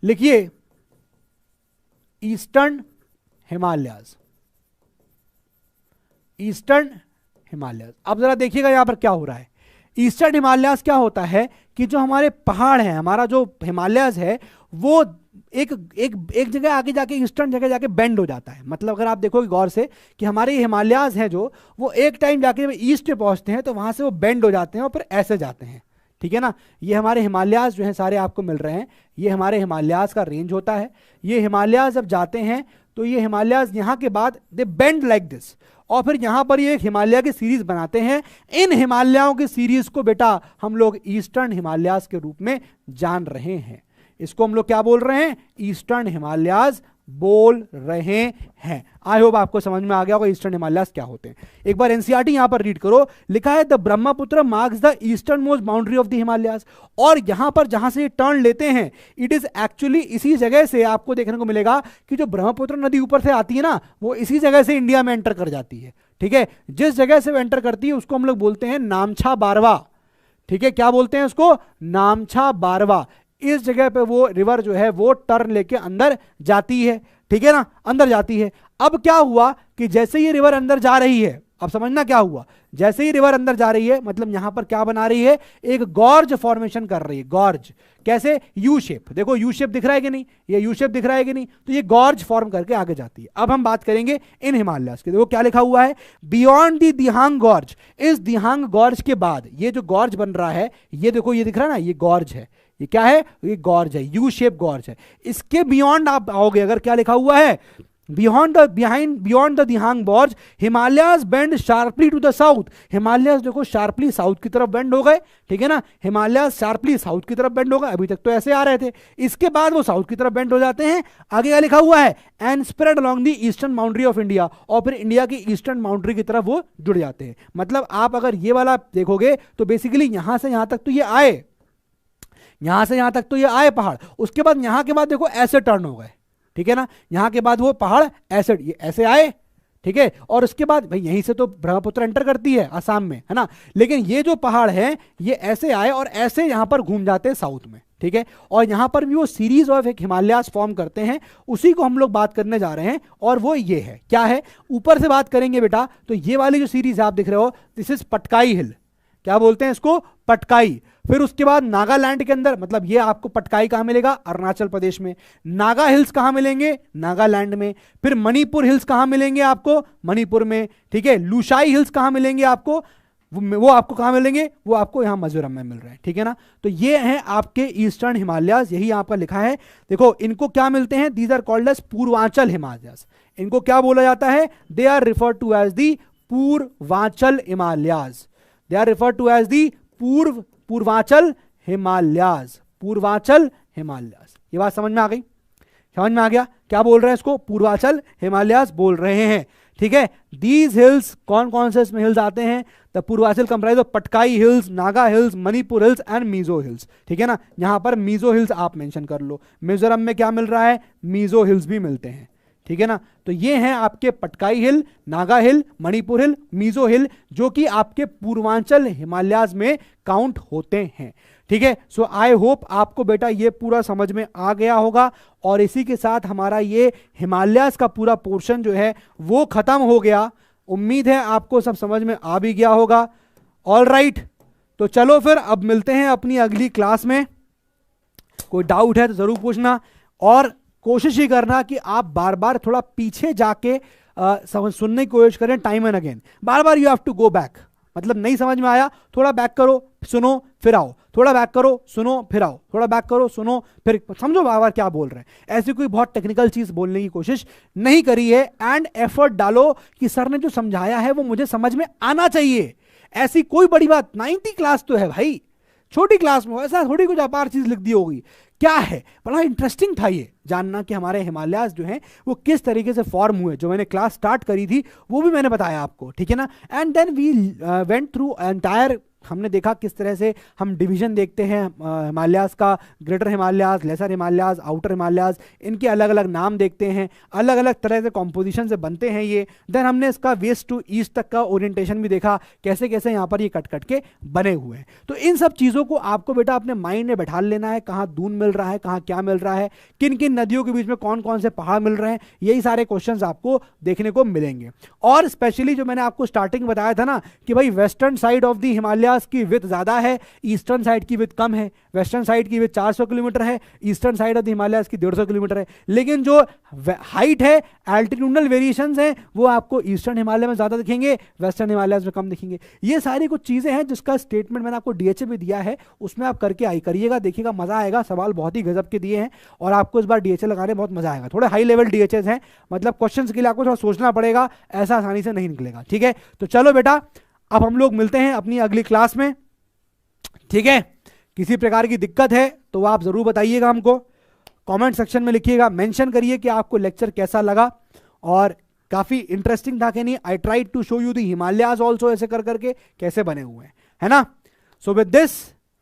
लिखिए ईस्टर्न हिमालयाज, ईस्टर्न हिमालयाज। अब जरा देखिएगा यहां पर क्या हो रहा है। ईस्टर्न हिमालयाज क्या होता है कि जो हमारे पहाड़ हैं, हमारा जो हिमालयाज है वो एक एक एक जगह आगे जाके ईस्टर्न जगह जाके बेंड हो जाता है। मतलब अगर आप देखोगे गौर से कि हमारे हिमालयाज हैं जो, वो एक टाइम जाके जब ईस्ट पे पहुंचते हैं तो वहां से वो बेंड हो जाते हैं और फिर ऐसे जाते हैं, ठीक है ना। ये हमारे हिमालयाज जो हैं सारे आपको मिल रहे हैं, ये हमारे हिमालयाज का रेंज होता है। ये हिमालयाज जब जाते हैं तो ये हिमालयाज यहाँ के बाद दे बेंड लाइक दिस, और फिर यहां पर ये एक हिमालय की सीरीज बनाते हैं। इन हिमालयों की सीरीज को बेटा हम लोग ईस्टर्न हिमालयाज के रूप में जान रहे हैं। इसको हम लोग क्या बोल रहे हैं? ईस्टर्न हिमालयाज बोल रहे हैं। आई होप आपको समझ में आ गया होगा ईस्टर्न हिमालयाज क्या होते हैं। एक बार एनसीईआरटी यहां पर रीड करो, लिखा है the Brahmaputra marks the eastern most boundary of the Himalayas. और यहां पर जहां से ये टर्न लेते हैं, इट इज एक्चुअली इसी जगह से आपको देखने को मिलेगा कि जो ब्रह्मपुत्र नदी ऊपर से आती है ना, वो इसी जगह से इंडिया में एंटर कर जाती है, ठीक है। जिस जगह से वो एंटर करती है उसको हम लोग बोलते हैं नामछा बारवा, ठीक है। क्या बोलते हैं उसको? नामछा बारवा। इस जगह पे वो रिवर जो है वो टर्न लेके अंदर जाती है, ठीक है ना, अंदर जाती है। अब क्या हुआ कि जैसे ये रिवर अंदर जा रही है, अब समझना क्या हुआ, जैसे ही रिवर अंदर जा रही है मतलब यहां पर क्या बना रही है? एक गॉर्ज फॉर्मेशन कर रही है। गॉर्ज कैसे? यू शेप, देखो यू शेप दिख रहा है कि नहीं, ये यू शेप दिख रहा है कि नहीं, तो ये गॉर्ज फॉर्म करके आगे जाती है। अब हम बात करेंगे इन हिमालयाज की। देखो क्या लिखा हुआ है, बियॉन्ड दी दिहांग गॉर्ज। इस दिहांग गॉर्ज के बाद ये जो गॉर्ज बन रहा है, ये देखो ये दिख रहा है ना, ये गॉर्ज है, ये क्या है? ये गॉर्ज है, यू शेप गॉर्ज है। इसके बियॉन्ड आप आओगे, अगर क्या लिखा हुआ है, beyond the Dihang gorge Himalayas bend sharply to the south. Himalayas देखो शार्पली साउथ की तरफ बेंड हो गए, ठीक है ना, हिमालयाज शार्पली साउथ की तरफ बेंड हो गए। अभी तक तो ऐसे आ रहे थे, इसके बाद वो साउथ की तरफ बेंड हो जाते हैं। आगे क्या लिखा हुआ है? And spread along the eastern boundary of India, और फिर इंडिया की ईस्टर्न बाउंड्री की तरफ वो जुड़ जाते हैं। मतलब आप अगर ये वाला देखोगे तो बेसिकली यहां से यहां तक तो ये आए, यहां से यहां तक तो ये आए पहाड़, उसके बाद यहां के बाद देखो ऐसे टर्न हो गए, ठीक है ना, यहां के बाद वो पहाड़ ऐसे ये ऐसे आए, ठीक है। और उसके बाद भाई यहीं से तो ब्रह्मपुत्र एंटर करती है आसाम में, है ना, लेकिन ये जो पहाड़ हैं ये ऐसे आए और ऐसे यहां पर घूम जाते हैं साउथ में, ठीक है। और यहां पर भी वो सीरीज ऑफ एक हिमालयाज फॉर्म करते हैं, उसी को हम लोग बात करने जा रहे हैं। और वो ये है, क्या है? ऊपर से बात करेंगे बेटा तो ये वाली जो सीरीज आप दिख रहे हो, दिस इज पटकाई हिल। क्या बोलते हैं इसको? पटकाई। फिर उसके बाद नागालैंड के अंदर, मतलब ये आपको पटकाई कहां मिलेगा? अरुणाचल प्रदेश में। नागा हिल्स कहां मिलेंगे? नागालैंड में। फिर मणिपुर हिल्स कहां मिलेंगे आपको? मणिपुर में, ठीक है। लुशाई हिल्स कहां मिलेंगे आपको? वो आपको कहां मिलेंगे? वो आपको यहां मिजोरम में मिल रहे हैं, ठीक है ना। तो ये हैं आपके ईस्टर्न हिमालयाज, यही आपका लिखा है। देखो इनको क्या मिलते हैं? These are called as Purvanchal Himalayas. इनको क्या बोला जाता है? They are refer to as the Purvanchal Himalayas. They are refer to as the Purvanchal Himalayas, Purvanchal Himalayas. ये बात समझ में आ गई? समझ में आ गया क्या बोल रहे हैं? इसको पूर्वांचल हिमालयाज बोल रहे हैं, ठीक है। दीज हिल्स, कौन कौन से इसमें हिल्स आते हैं? The Purvanchal comprise of Patkai hills, Naga hills, Manipur hills and Mizo hills, ठीक है ना। यहां पर मीजो हिल्स आप मेंशन कर लो। मिजोरम में क्या मिल रहा है? मीजो हिल्स भी मिलते हैं, ठीक है ना। तो ये हैं आपके पटकाई हिल, नागा हिल, मणिपुर हिल, मीजो हिल, जो कि आपके पूर्वांचल हिमालयाज में काउंट होते हैं, ठीक है। सो आई होप आपको बेटा ये पूरा समझ में आ गया होगा। और इसी के साथ हमारा ये हिमालयाज का पूरा पोर्शन जो है वो खत्म हो गया। उम्मीद है आपको सब समझ में आ भी गया होगा। ऑल राइट, तो चलो फिर अब मिलते हैं अपनी अगली क्लास में। कोई डाउट है तो जरूर पूछना, और कोशिश ही करना कि आप बार बार थोड़ा पीछे जाके सुनने की कोशिश करें, टाइम एंड अगेन। बार बार you have to go back, मतलब नहीं समझ में आया, थोड़ा बैक करो, सुनो, फिर आओ, थोड़ा बैक करो, सुनो, फिर आओ, थोड़ा बैक करो, सुनो, फिर समझो बार बार क्या बोल रहे हैं। ऐसी कोई बहुत टेक्निकल चीज बोलने की कोशिश नहीं करी है। एंड एफर्ट डालो कि सर ने जो समझाया है वो मुझे समझ में आना चाहिए। ऐसी कोई बड़ी बात, 90 क्लास तो है भाई, छोटी क्लास में ऐसा थोड़ी कुछ अपार चीज लिख दी होगी। क्या है, बड़ा इंटरेस्टिंग था ये जानना कि हमारे हिमालयाज जो हैं वो किस तरीके से फॉर्म हुए। जो मैंने क्लास स्टार्ट करी थी वो भी मैंने बताया आपको, ठीक है ना। And then we went through entire हमने देखा किस तरह से हम डिवीजन देखते हैं हिमालयाज का, greater Himalayas, lesser Himalayas, outer Himalayas, इनके अलग अलग नाम देखते हैं, अलग अलग तरह से कॉम्पोजिशन से बनते हैं ये। देन हमने इसका वेस्ट टू ईस्ट तक का ओरिएंटेशन भी देखा, कैसे कैसे यहाँ पर ये कट कट के बने हुए हैं। तो इन सब चीज़ों को आपको बेटा अपने माइंड में बैठा लेना है, कहाँ दून मिल रहा है, कहाँ क्या मिल रहा है, किन किन नदियों के बीच में कौन कौन से पहाड़ मिल रहे हैं, यही सारे क्वेश्चंस आपको देखने को मिलेंगे। और स्पेशली जो मैंने आपको स्टार्टिंग बताया था ना कि भाई western side of the Himalayas की विड्थ ज़्यादा है, ईस्टर्न साइड की विड्थ कम है। वेस्टर्न साइड की विड्थ 400 किलोमीटर है, eastern side of the Himalayas की 150 किलोमीटर है। लेकिन जो हाइट है, एल्टीट्यूडनल वेरिएशंस हैं, वो आपको ईस्टर्न हिमालय में ज़्यादा दिखेंगे, वेस्टर्न हिमालयाज में कम दिखेंगे। ये सारी कुछ चीज़ें हैं जिसका स्टेटमेंट मैंने आपको डीएचए भी दिया है, उसमें आप करके करिएगा, देखिएगा मज़ा आएगा। सवाल बहुत ही गजब के दिए हैं और आपको इस बार डीएचए लगाने बहुत मज़ा आएगा। थोड़े हाई लेवल डीएचए हैं, मतलब क्वेश्चंस के लिए आपको थोड़ा सोचना पड़ेगा, ऐसा आसानी से नहीं निकलेगा। ठीक है, तो चलो बेटा अब हम लोग मिलते हैं अपनी अगली क्लास में। ठीक है, किसी प्रकार की दिक्कत है तो आप जरूर बताइएगा, हमको कमेंट सेक्शन में लिखिएगा, मेंशन करिए कि आपको लेक्चर कैसा लगा और काफी इंटरेस्टिंग था कि नहीं। I tried to show you the Himalayas also, ऐसे कर करके कैसे बने हुए हैं, है ना। So with this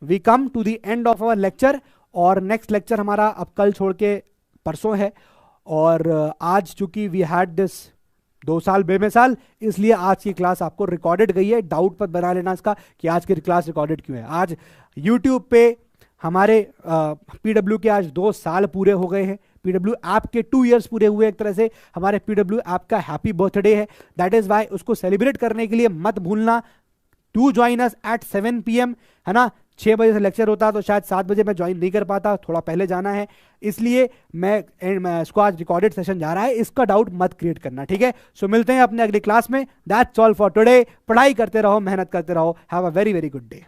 we come to the end of our lecture. और नेक्स्ट लेक्चर हमारा अब कल छोड़ के परसों है, और आज चूंकि वी हैड दिस 2 साल बेमिसाल, इसलिए आज की क्लास आपको रिकॉर्डेड गई है। डाउट पर बना लेना इसका कि आज की क्लास रिकॉर्डेड क्यों है। आज यूट्यूब पे हमारे पीडब्ल्यू के आज 2 साल पूरे हो गए हैं, पीडब्ल्यू ऐप के 2 इयर्स पूरे हुए। एक तरह से हमारे पीडब्ल्यू ऐप का हैप्पी बर्थडे है, दैट इज वाई उसको सेलिब्रेट करने के लिए मत भूलना to join us at 7 PM, है ना। 6 बजे से लेक्चर होता तो शायद 7 बजे मैं ज्वाइन नहीं कर पाता, थोड़ा पहले जाना है, इसलिए मैं इसको आज रिकॉर्डेड सेशन जा रहा है, इसका डाउट मत क्रिएट करना। ठीक है, सो मिलते हैं अपने अगली क्लास में। That's all for today. पढ़ाई करते रहो, मेहनत करते रहो। Have a very very good day.